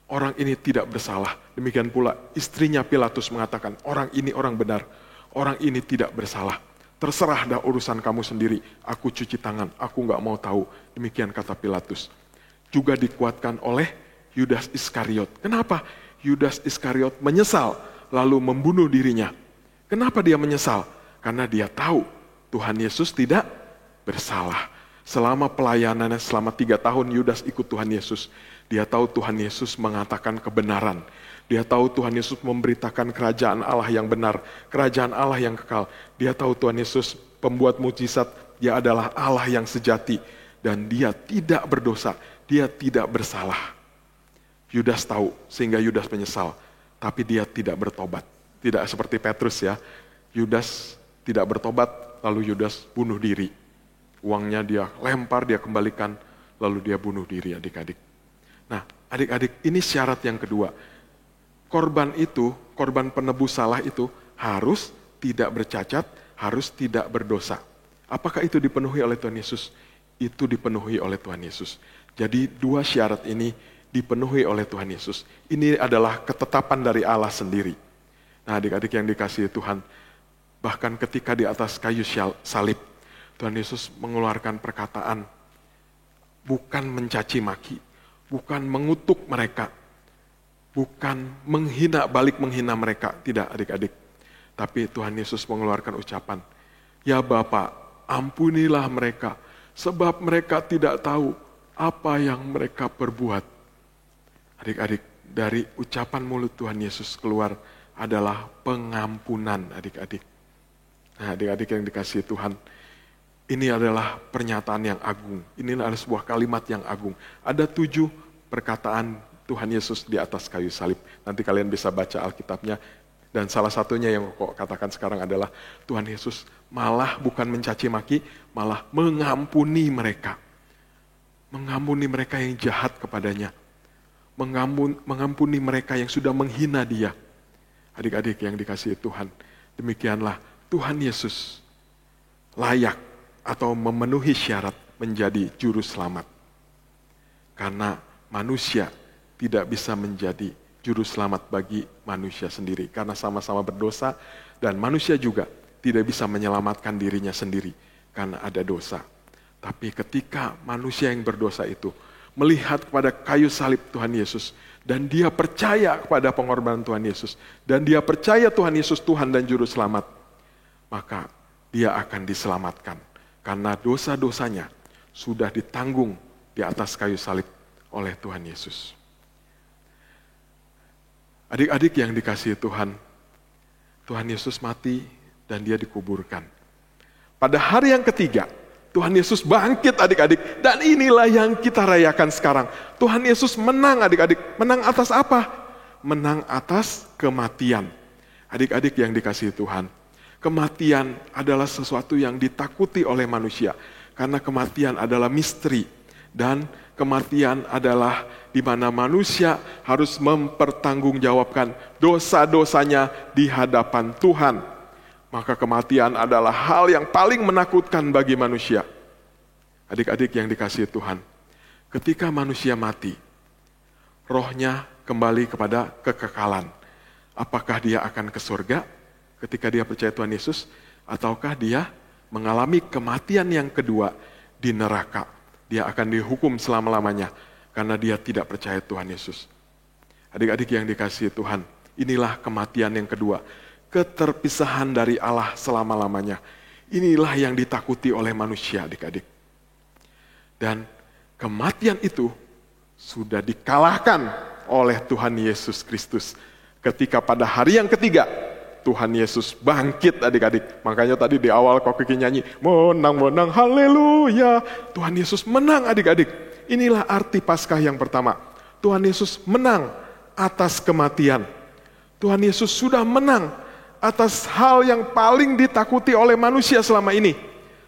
Orang ini tidak bersalah. Demikian pula istrinya Pilatus mengatakan orang ini orang benar. Orang ini tidak bersalah. Terserah dah urusan kamu sendiri. Aku cuci tangan, aku gak mau tahu. Demikian kata Pilatus. Juga dikuatkan oleh Yudas Iskariot. Kenapa? Yudas Iskariot menyesal lalu membunuh dirinya. Kenapa dia menyesal? Karena dia tahu Tuhan Yesus tidak bersalah. Selama pelayanannya selama 3 tahun Yudas ikut Tuhan Yesus. Dia tahu Tuhan Yesus mengatakan kebenaran. Dia tahu Tuhan Yesus memberitakan kerajaan Allah yang benar. Kerajaan Allah yang kekal. Dia tahu Tuhan Yesus pembuat mujizat. Dia adalah Allah yang sejati. Dan dia tidak berdosa. Dia tidak bersalah. Yudas tahu sehingga Yudas menyesal. Tapi dia tidak bertobat. Tidak seperti Petrus ya. Yudas tidak bertobat lalu Yudas bunuh diri. Uangnya dia lempar, dia kembalikan, lalu dia bunuh diri adik-adik. Nah, adik-adik, ini syarat yang kedua. Korban itu, korban penebus salah itu harus tidak bercacat, harus tidak berdosa. Apakah itu dipenuhi oleh Tuhan Yesus? Itu dipenuhi oleh Tuhan Yesus. Jadi 2 syarat ini dipenuhi oleh Tuhan Yesus. Ini adalah ketetapan dari Allah sendiri. Nah, adik-adik yang dikasihi Tuhan, bahkan ketika di atas kayu salib, Tuhan Yesus mengeluarkan perkataan, bukan mencaci maki, bukan mengutuk mereka, bukan balik menghina mereka, tidak adik-adik. Tapi Tuhan Yesus mengeluarkan ucapan, ya Bapa, ampunilah mereka, sebab mereka tidak tahu apa yang mereka perbuat. Adik-adik, dari ucapan mulut Tuhan Yesus keluar adalah pengampunan adik-adik. Nah, adik-adik yang dikasihi Tuhan, ini adalah pernyataan yang agung. Ini adalah sebuah kalimat yang agung. Ada 7 perkataan Tuhan Yesus di atas kayu salib. Nanti kalian bisa baca Alkitabnya. Dan salah satunya yang kok katakan sekarang adalah Tuhan Yesus malah bukan mencaci maki, malah mengampuni mereka. Mengampuni mereka yang jahat kepadanya. Mengampuni mereka yang sudah menghina dia. Adik-adik yang dikasihi Tuhan, demikianlah Tuhan Yesus layak atau memenuhi syarat menjadi juru selamat. Karena manusia tidak bisa menjadi juru selamat bagi manusia sendiri. Karena sama-sama berdosa dan manusia juga tidak bisa menyelamatkan dirinya sendiri karena ada dosa. Tapi ketika manusia yang berdosa itu melihat kepada kayu salib Tuhan Yesus dan dia percaya kepada pengorbanan Tuhan Yesus dan dia percaya Tuhan Yesus Tuhan dan juru selamat, maka dia akan diselamatkan karena dosa-dosanya sudah ditanggung di atas kayu salib oleh Tuhan Yesus. Adik-adik yang dikasihi Tuhan, Tuhan Yesus mati dan dia dikuburkan. Pada hari yang ketiga, Tuhan Yesus bangkit adik-adik, dan inilah yang kita rayakan sekarang. Tuhan Yesus menang adik-adik, menang atas apa? Menang atas kematian. Adik-adik yang dikasihi Tuhan, kematian adalah sesuatu yang ditakuti oleh manusia, karena kematian adalah misteri, dan kematian adalah di mana manusia harus mempertanggungjawabkan dosa-dosanya di hadapan Tuhan. Maka kematian adalah hal yang paling menakutkan bagi manusia. Adik-adik yang dikasihi Tuhan, ketika manusia mati, rohnya kembali kepada kekekalan. Apakah dia akan ke surga ketika dia percaya Tuhan Yesus, ataukah dia mengalami kematian yang kedua di neraka. Dia akan dihukum selama-lamanya karena dia tidak percaya Tuhan Yesus. Adik-adik yang dikasihi Tuhan, inilah kematian yang kedua. Keterpisahan dari Allah selama-lamanya. Inilah yang ditakuti oleh manusia, adik-adik. Dan kematian itu sudah dikalahkan oleh Tuhan Yesus Kristus. Ketika pada hari yang ketiga, Tuhan Yesus bangkit, adik-adik. Makanya tadi di awal kok Kiki nyanyi, menang, menang, haleluya. Tuhan Yesus menang, adik-adik. Inilah arti Paskah yang pertama. Tuhan Yesus menang atas kematian. Tuhan Yesus sudah menang atas hal yang paling ditakuti oleh manusia selama ini.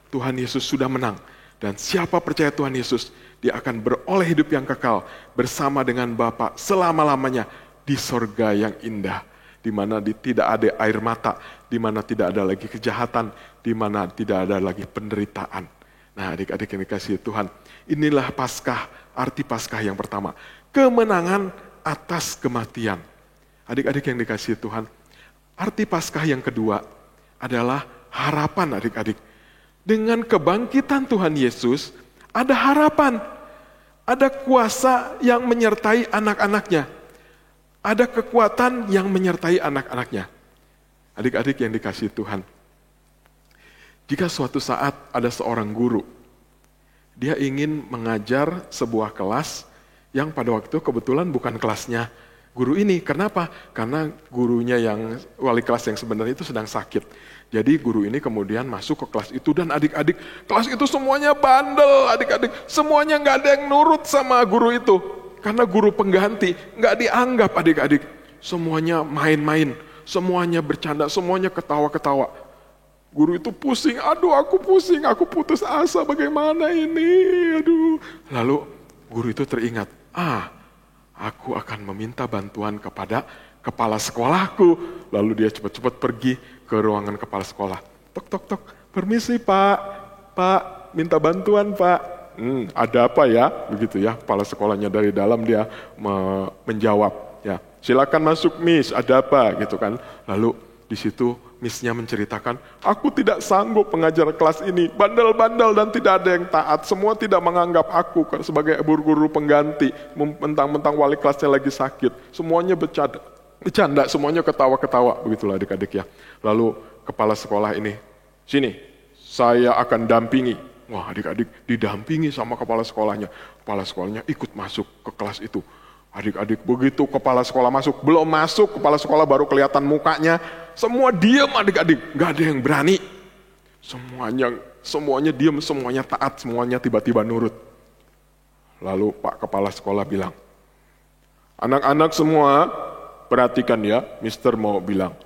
Tuhan Yesus sudah menang. Dan siapa percaya Tuhan Yesus, dia akan beroleh hidup yang kekal bersama dengan Bapa selama-lamanya di sorga yang indah, di mana tidak ada air mata, di mana tidak ada lagi kejahatan, di mana tidak ada lagi penderitaan. Nah, adik-adik yang dikasihi Tuhan, inilah Paskah, arti Paskah yang pertama. Kemenangan atas kematian. Adik-adik yang dikasihi Tuhan, arti Paskah yang kedua adalah harapan, adik-adik. Dengan kebangkitan Tuhan Yesus, ada harapan. Ada kuasa yang menyertai anak-anaknya. Ada kekuatan yang menyertai anak-anaknya. Adik-adik yang dikasihi Tuhan, jika suatu saat ada seorang guru, dia ingin mengajar sebuah kelas yang pada waktu itu kebetulan bukan kelasnya guru ini. Kenapa? Karena gurunya yang wali kelas yang sebenarnya itu sedang sakit. Jadi guru ini kemudian masuk ke kelas itu dan adik-adik, kelas itu semuanya bandel, adik-adik. Semuanya nggak ada yang nurut sama guru itu. Karena guru pengganti nggak dianggap, adik-adik. Semuanya main-main, semuanya bercanda, semuanya ketawa-ketawa. Guru itu pusing, aduh aku pusing, aku putus asa, bagaimana ini, aduh. Lalu guru itu teringat, aku akan meminta bantuan kepada kepala sekolahku. Lalu dia cepat-cepat pergi ke ruangan kepala sekolah. Tok, tok, tok, permisi Pak, minta bantuan Pak. Ada apa ya? Begitu ya, kepala sekolahnya dari dalam dia menjawab. Ya, silakan masuk Miss, ada apa? Gitu kan. Lalu di situ Miss-nya menceritakan, aku tidak sanggup mengajar kelas ini, bandel-bandel dan tidak ada yang taat. Semua tidak menganggap aku sebagai guru pengganti. Mentang-mentang wali kelasnya lagi sakit. Semuanya bercanda, semuanya ketawa-ketawa. Begitulah adik-adik ya. Lalu kepala sekolah ini, sini, saya akan dampingi. Wah, adik-adik didampingi sama kepala sekolahnya. Kepala sekolahnya ikut masuk ke kelas itu. Adik-adik begitu kepala sekolah masuk, belum masuk kepala sekolah baru kelihatan mukanya. Semua diam, adik-adik, nggak ada yang berani. Semuanya diam, semuanya taat, semuanya tiba-tiba nurut. Lalu Pak Kepala Sekolah bilang, anak-anak semua perhatikan ya, Mister mau bilang.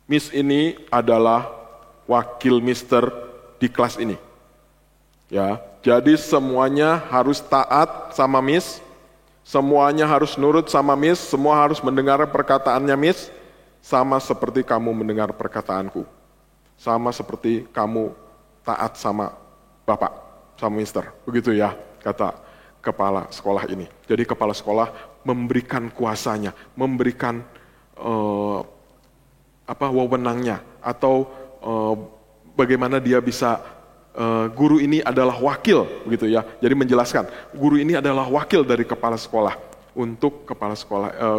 Miss ini adalah wakil Mister di kelas ini. Ya, jadi semuanya harus taat sama Miss, semuanya harus nurut sama Miss, semua harus mendengar perkataannya Miss, sama seperti kamu mendengar perkataanku, sama seperti kamu taat sama Bapak, sama Mister. Begitu ya, kata kepala sekolah ini. Jadi kepala sekolah memberikan kuasanya, memberikan wewenangnya, atau bagaimana dia bisa, guru ini adalah wakil, begitu ya. Jadi menjelaskan, guru ini adalah wakil dari kepala sekolah untuk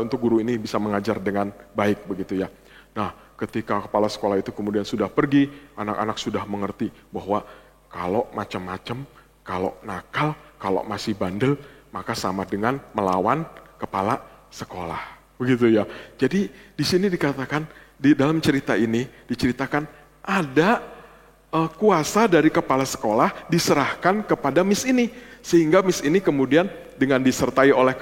untuk guru ini bisa mengajar dengan baik, begitu ya. Nah, ketika kepala sekolah itu kemudian sudah pergi, anak-anak sudah mengerti bahwa kalau macam-macam, kalau nakal, kalau masih bandel, maka sama dengan melawan kepala sekolah, begitu ya. Jadi di sini dikatakan, di dalam cerita ini diceritakan ada kuasa dari kepala sekolah diserahkan kepada Miss ini, sehingga Miss ini kemudian dengan disertai oleh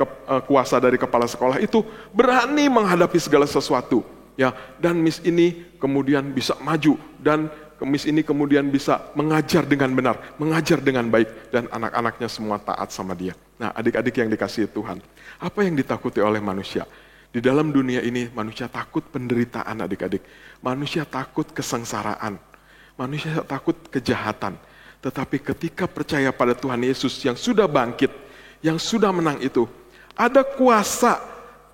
kuasa dari kepala sekolah itu berani menghadapi segala sesuatu, ya. Dan Miss ini kemudian bisa maju, dan Miss ini kemudian bisa mengajar dengan benar, mengajar dengan baik, dan anak-anaknya semua taat sama dia. Nah, adik-adik yang dikasihi Tuhan, apa yang ditakuti oleh manusia? Di dalam dunia ini manusia takut penderitaan, adik-adik. Manusia takut kesengsaraan. Manusia takut kejahatan. Tetapi ketika percaya pada Tuhan Yesus yang sudah bangkit, yang sudah menang itu, ada kuasa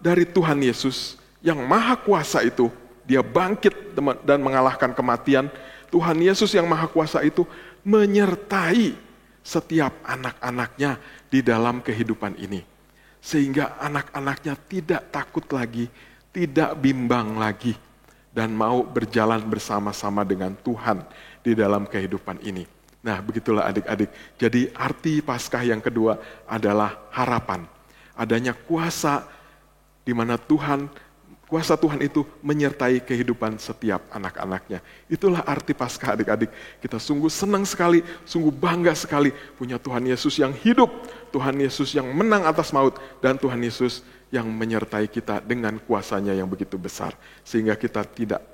dari Tuhan Yesus yang maha kuasa itu, Dia bangkit dan mengalahkan kematian. Tuhan Yesus yang Maha Kuasa itu menyertai setiap anak-anaknya di dalam kehidupan ini. Sehingga anak-anaknya tidak takut lagi, tidak bimbang lagi, dan mau berjalan bersama-sama dengan Tuhan di dalam kehidupan ini. Nah, begitulah adik-adik. Jadi arti Paskah yang kedua adalah harapan. Adanya kuasa di mana kuasa Tuhan itu menyertai kehidupan setiap anak-anaknya. Itulah arti Paskah adik-adik. Kita sungguh senang sekali, sungguh bangga sekali punya Tuhan Yesus yang hidup, Tuhan Yesus yang menang atas maut, dan Tuhan Yesus yang menyertai kita dengan kuasanya yang begitu besar. Sehingga kita tidak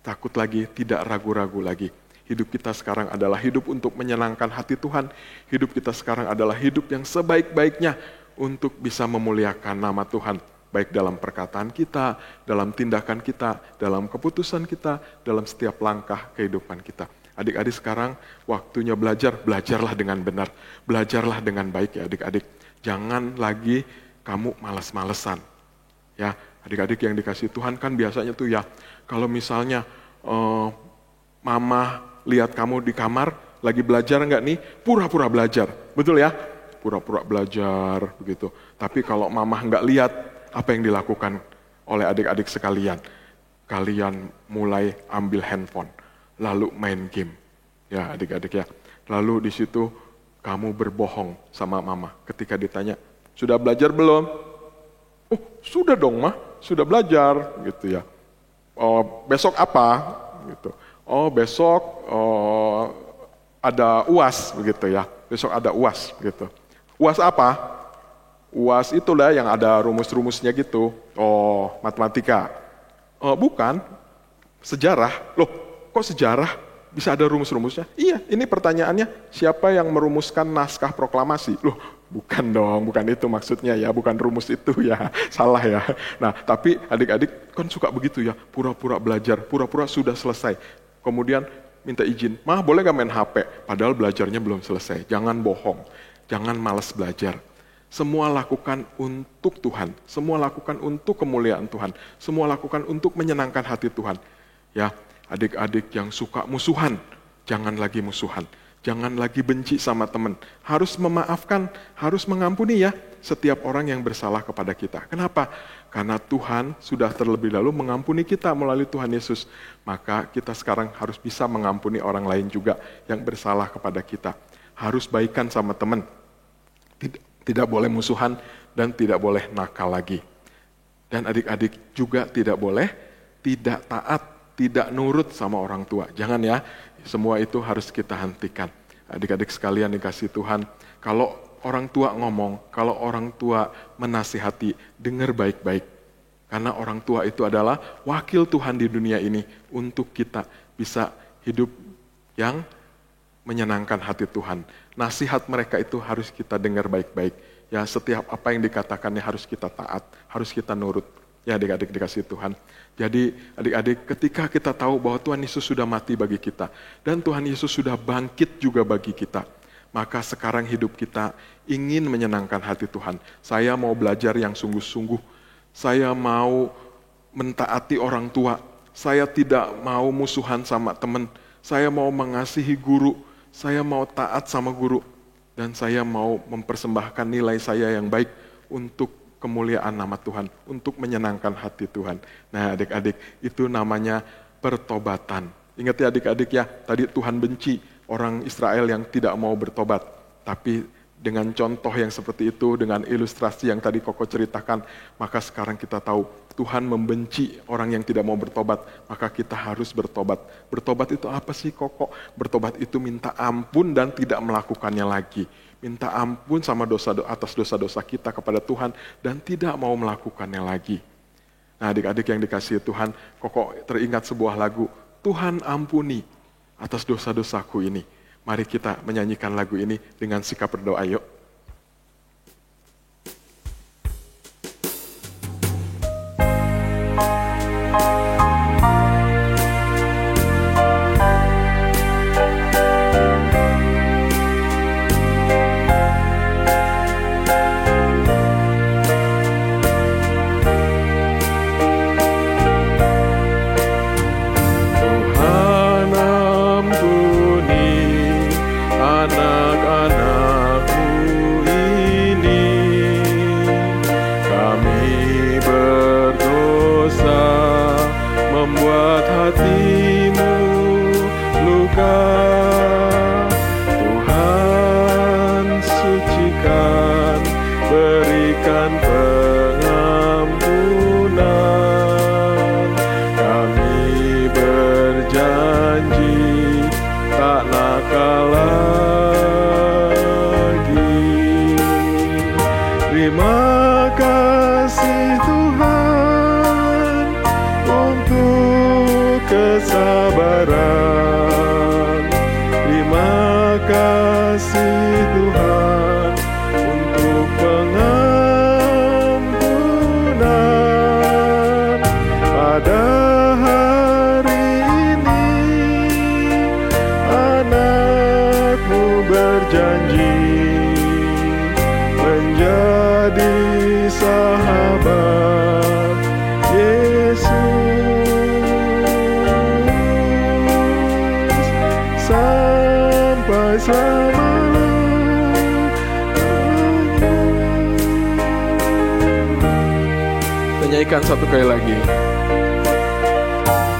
takut lagi, tidak ragu-ragu lagi. Hidup kita sekarang adalah hidup untuk menyenangkan hati Tuhan. Hidup kita sekarang adalah hidup yang sebaik-baiknya untuk bisa memuliakan nama Tuhan. Baik dalam perkataan kita, dalam tindakan kita, dalam keputusan kita, dalam setiap langkah kehidupan kita. Adik-adik sekarang waktunya belajar, belajarlah dengan benar. Belajarlah dengan baik ya adik-adik. Jangan lagi kamu malas-malesan. Ya, adik-adik yang dikasihi Tuhan kan biasanya tuh ya, kalau misalnya mama lihat kamu di kamar, lagi belajar enggak nih? Pura-pura belajar, betul ya? Pura-pura belajar, begitu. Tapi kalau mama enggak lihat, apa yang dilakukan oleh adik-adik sekalian? Kalian mulai ambil handphone, lalu main game. Ya adik-adik ya. Lalu di situ kamu berbohong sama mama ketika ditanya, sudah belajar belum? Oh, sudah dong mah, sudah belajar, gitu ya. Oh, besok apa? Gitu. Oh besok ada UAS begitu ya, besok ada UAS gitu. UAS apa? UAS itulah yang ada rumus-rumusnya gitu. Oh matematika. Oh bukan, sejarah. Loh kok sejarah bisa ada rumus-rumusnya? Iya, ini pertanyaannya siapa yang merumuskan naskah proklamasi? Loh bukan dong, bukan itu maksudnya ya, bukan rumus itu ya, salah ya. Nah tapi adik-adik kan suka begitu ya, pura-pura belajar, pura-pura sudah selesai. Kemudian minta izin, mah boleh gak main HP? Padahal belajarnya belum selesai. Jangan bohong, jangan malas belajar. Semua lakukan untuk Tuhan, semua lakukan untuk kemuliaan Tuhan, semua lakukan untuk menyenangkan hati Tuhan. Ya, adik-adik yang suka musuhan, jangan lagi musuhan. Jangan lagi benci sama teman. Harus memaafkan, harus mengampuni ya setiap orang yang bersalah kepada kita. Kenapa? Karena Tuhan sudah terlebih dahulu mengampuni kita melalui Tuhan Yesus. Maka kita sekarang harus bisa mengampuni orang lain juga yang bersalah kepada kita. Harus baikan sama teman. Tidak boleh musuhan dan tidak boleh nakal lagi. Dan adik-adik juga tidak boleh tidak taat, tidak nurut sama orang tua. Jangan ya, semua itu harus kita hentikan. Adik-adik sekalian dikasih Tuhan, kalau orang tua ngomong, kalau orang tua menasihati, dengar baik-baik. Karena orang tua itu adalah wakil Tuhan di dunia ini untuk kita bisa hidup yang menyenangkan hati Tuhan. Nasihat mereka itu harus kita dengar baik-baik. Ya, setiap apa yang dikatakannya harus kita taat, harus kita nurut. Ya adik-adik dikasih Tuhan. Jadi adik-adik ketika kita tahu bahwa Tuhan Yesus sudah mati bagi kita. Dan Tuhan Yesus sudah bangkit juga bagi kita. Maka sekarang hidup kita ingin menyenangkan hati Tuhan. Saya mau belajar yang sungguh-sungguh. Saya mau mentaati orang tua. Saya tidak mau musuhan sama teman. Saya mau mengasihi guru. Saya mau taat sama guru. Dan saya mau mempersembahkan nilai saya yang baik untuk kemuliaan nama Tuhan, untuk menyenangkan hati Tuhan. Nah adik-adik, itu namanya pertobatan. Ingat ya adik-adik ya, tadi Tuhan benci orang Israel yang tidak mau bertobat. Tapi dengan contoh yang seperti itu, dengan ilustrasi yang tadi Koko ceritakan, maka sekarang kita tahu Tuhan membenci orang yang tidak mau bertobat, maka kita harus bertobat. Bertobat itu apa sih Koko? Bertobat itu minta ampun dan tidak melakukannya lagi. Minta ampun sama atas dosa-dosa kita kepada Tuhan dan tidak mau melakukannya lagi. Nah adik-adik yang dikasihi Tuhan, Koko teringat sebuah lagu, Tuhan ampuni atas dosa-dosaku ini. Mari kita menyanyikan lagu ini dengan sikap berdoa yuk. berikan pengampunan. Kami berjanji tak nakal lagi. Terima kasih Tuhan untuk kesabaran. Terima kasih Tuhan untuk pengampunan. Pada hari ini anak-Mu berjanji menjadi sahabat Yesus sampai selama-lamanya. Nyanyikan satu kali lagi.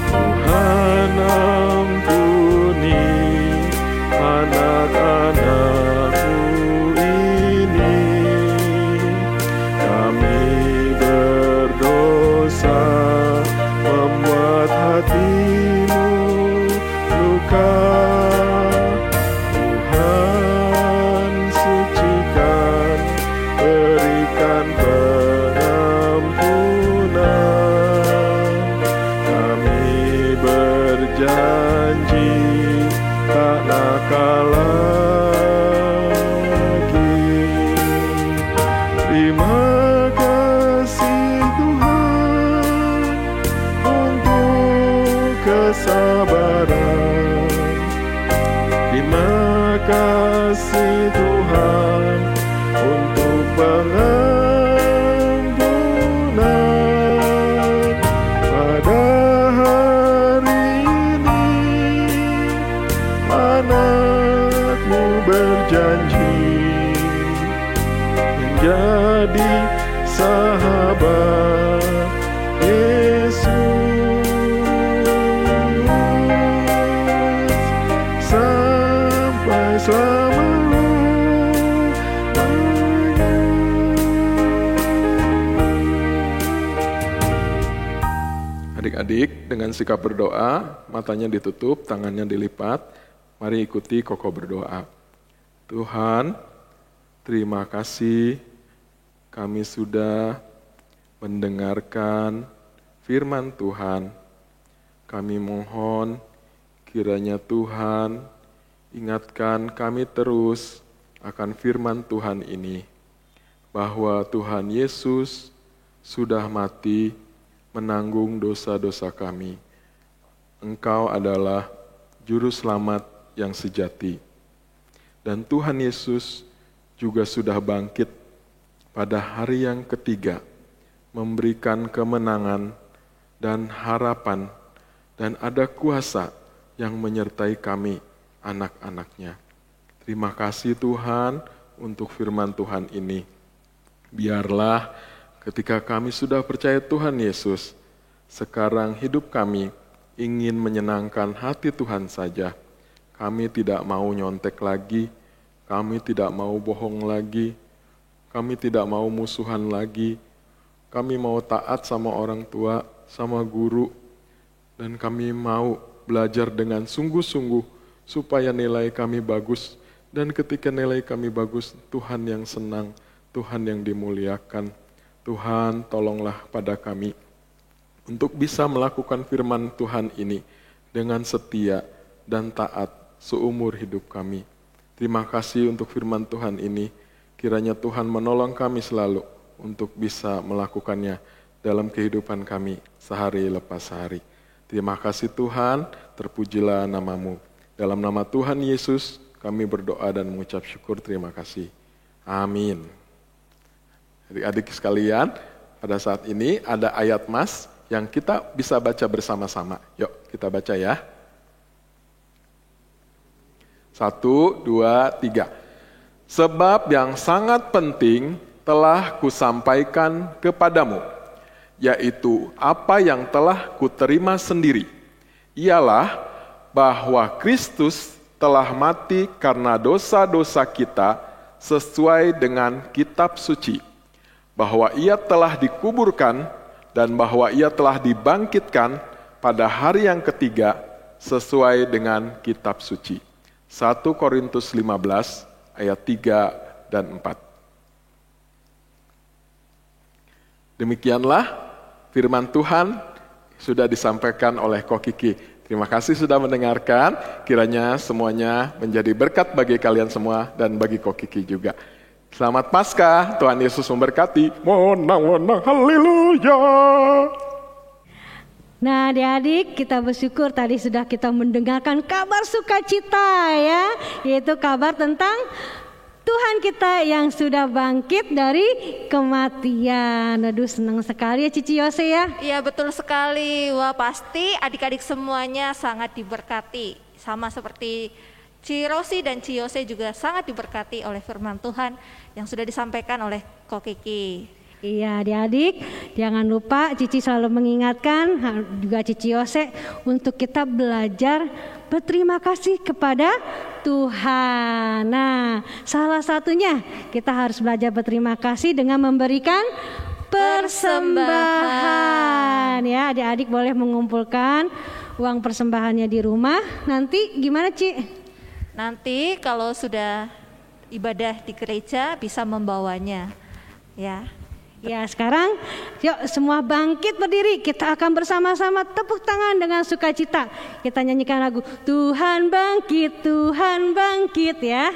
Tuhan ampuni anak-anak-Mu ini. Kami berdosa membuat hati-Mu luka. Tuhan sucikan, berikan pengampunan. Kami berjanji tak nakal lagi. Terima kasih Tuhan untuk kesabaran. Terima kasih Tuhan untuk pengampunan. Pada hari ini anak-Mu berjanji menjadi sahabat Yesus sampai selama-lamanya. Adik-adik dengan sikap berdoa, matanya ditutup, tangannya dilipat. Mari ikuti Koko berdoa. Tuhan, terima kasih kami sudah mendengarkan firman Tuhan. Kami mohon kiranya Tuhan ingatkan kami terus akan firman Tuhan ini, bahwa Tuhan Yesus sudah mati menanggung dosa-dosa kami. Engkau adalah Juru Selamat yang sejati. Dan Tuhan Yesus juga sudah bangkit pada hari yang ketiga, memberikan kemenangan dan harapan, dan ada kuasa yang menyertai kami, anak-anaknya. Terima kasih Tuhan untuk firman Tuhan ini. Biarlah ketika kami sudah percaya Tuhan Yesus, sekarang hidup kami ingin menyenangkan hati Tuhan saja. Kami tidak mau nyontek lagi, kami tidak mau bohong lagi, kami tidak mau musuhan lagi, kami mau taat sama orang tua, sama guru, dan kami mau belajar dengan sungguh-sungguh supaya nilai kami bagus. Dan ketika nilai kami bagus, Tuhan yang senang, Tuhan yang dimuliakan. Tuhan, tolonglah pada kami untuk bisa melakukan firman Tuhan ini dengan setia dan taat seumur hidup kami. Terima kasih untuk firman Tuhan ini. Kiranya Tuhan menolong kami selalu untuk bisa melakukannya dalam kehidupan kami sehari lepas sehari. Terima kasih Tuhan, terpujilah nama-Mu. Dalam nama Tuhan Yesus kami berdoa dan mengucap syukur. Terima kasih. Amin. Adik-adik sekalian, pada saat ini ada ayat mas yang kita bisa baca bersama-sama. Yuk kita baca ya. 1, 2, 3. Sebab yang sangat penting telah kusampaikan kepadamu, yaitu apa yang telah kuterima sendiri, ialah bahwa Kristus telah mati karena dosa-dosa kita sesuai dengan kitab suci, bahwa ia telah dikuburkan dan bahwa ia telah dibangkitkan pada hari yang ketiga sesuai dengan kitab suci. 1 Korintus 15 ayat 3 dan 4. Demikianlah firman Tuhan sudah disampaikan oleh Ko Kiki. Terima kasih sudah mendengarkan, kiranya semuanya menjadi berkat bagi kalian semua dan bagi Ko Kiki juga. Selamat Paskah, Tuhan Yesus memberkati. Monang, haleluya. Nah adik-adik, kita bersyukur tadi sudah kita mendengarkan kabar sukacita ya, yaitu kabar tentang Tuhan kita yang sudah bangkit dari kematian. Aduh, senang sekali ya Cici Yose ya. Iya betul sekali. Wah, pasti adik-adik semuanya sangat diberkati. Sama seperti Ci Rosi dan Ci Yose juga sangat diberkati oleh firman Tuhan yang sudah disampaikan oleh Ko Kiki. Iya adik-adik, jangan lupa Cici selalu mengingatkan juga Cici Yose untuk kita belajar berterima kasih kepada Tuhan. Nah, salah satunya kita harus belajar berterima kasih dengan memberikan persembahan. Ya, adik-adik boleh mengumpulkan uang persembahannya di rumah. Nanti gimana, Ci? Nanti kalau sudah ibadah di gereja bisa membawanya. Ya. Ya, sekarang yuk semua bangkit berdiri. Kita akan bersama-sama tepuk tangan dengan sukacita. Kita nyanyikan lagu Tuhan bangkit ya.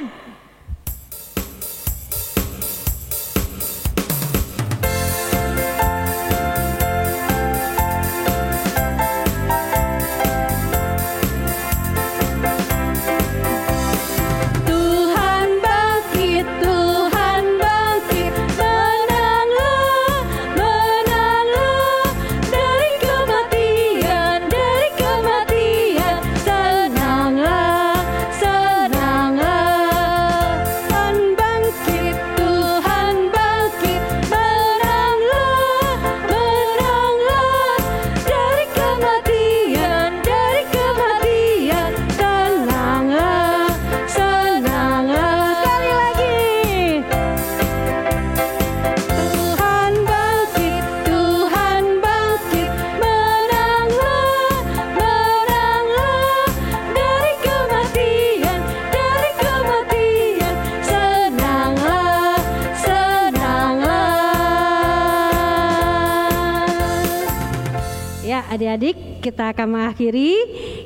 Adik-adik, kita akan mengakhiri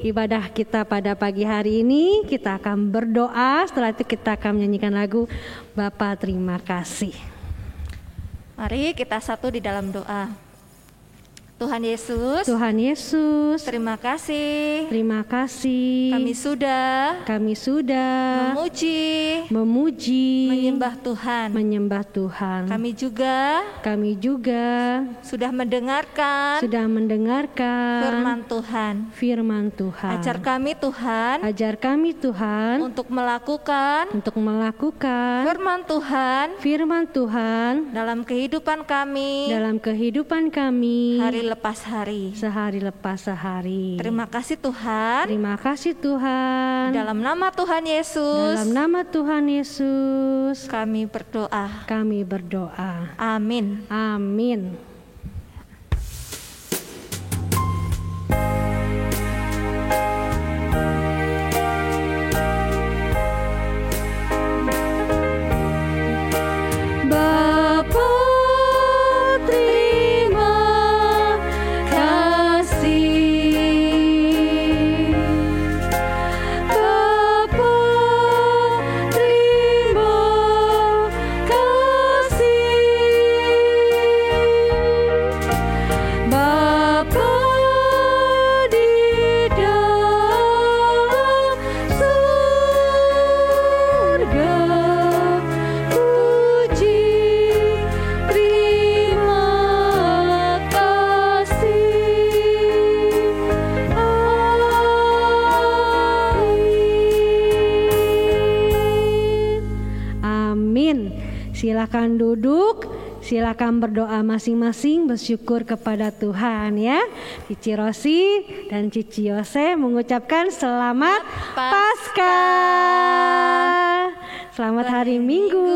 ibadah kita pada pagi hari ini. Kita akan berdoa, setelah itu kita akan menyanyikan lagu Bapa Terima Kasih. Mari kita satu di dalam doa. Tuhan Yesus, terima kasih. Terima kasih. Kami sudah memuji, menyembah Tuhan. Kami juga sudah mendengarkan firman Tuhan. Ajar kami Tuhan untuk melakukan firman Tuhan dalam kehidupan kami sehari lepas hari. Terima kasih Tuhan. Dalam nama Tuhan Yesus. Kami berdoa. Amin. Silakan duduk, silakan berdoa masing-masing, bersyukur kepada Tuhan ya. Cici Rosi dan Cici Yose mengucapkan selamat Paskah. Selamat hari Minggu.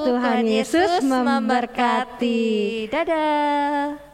Tuhan Yesus memberkati. Dadah.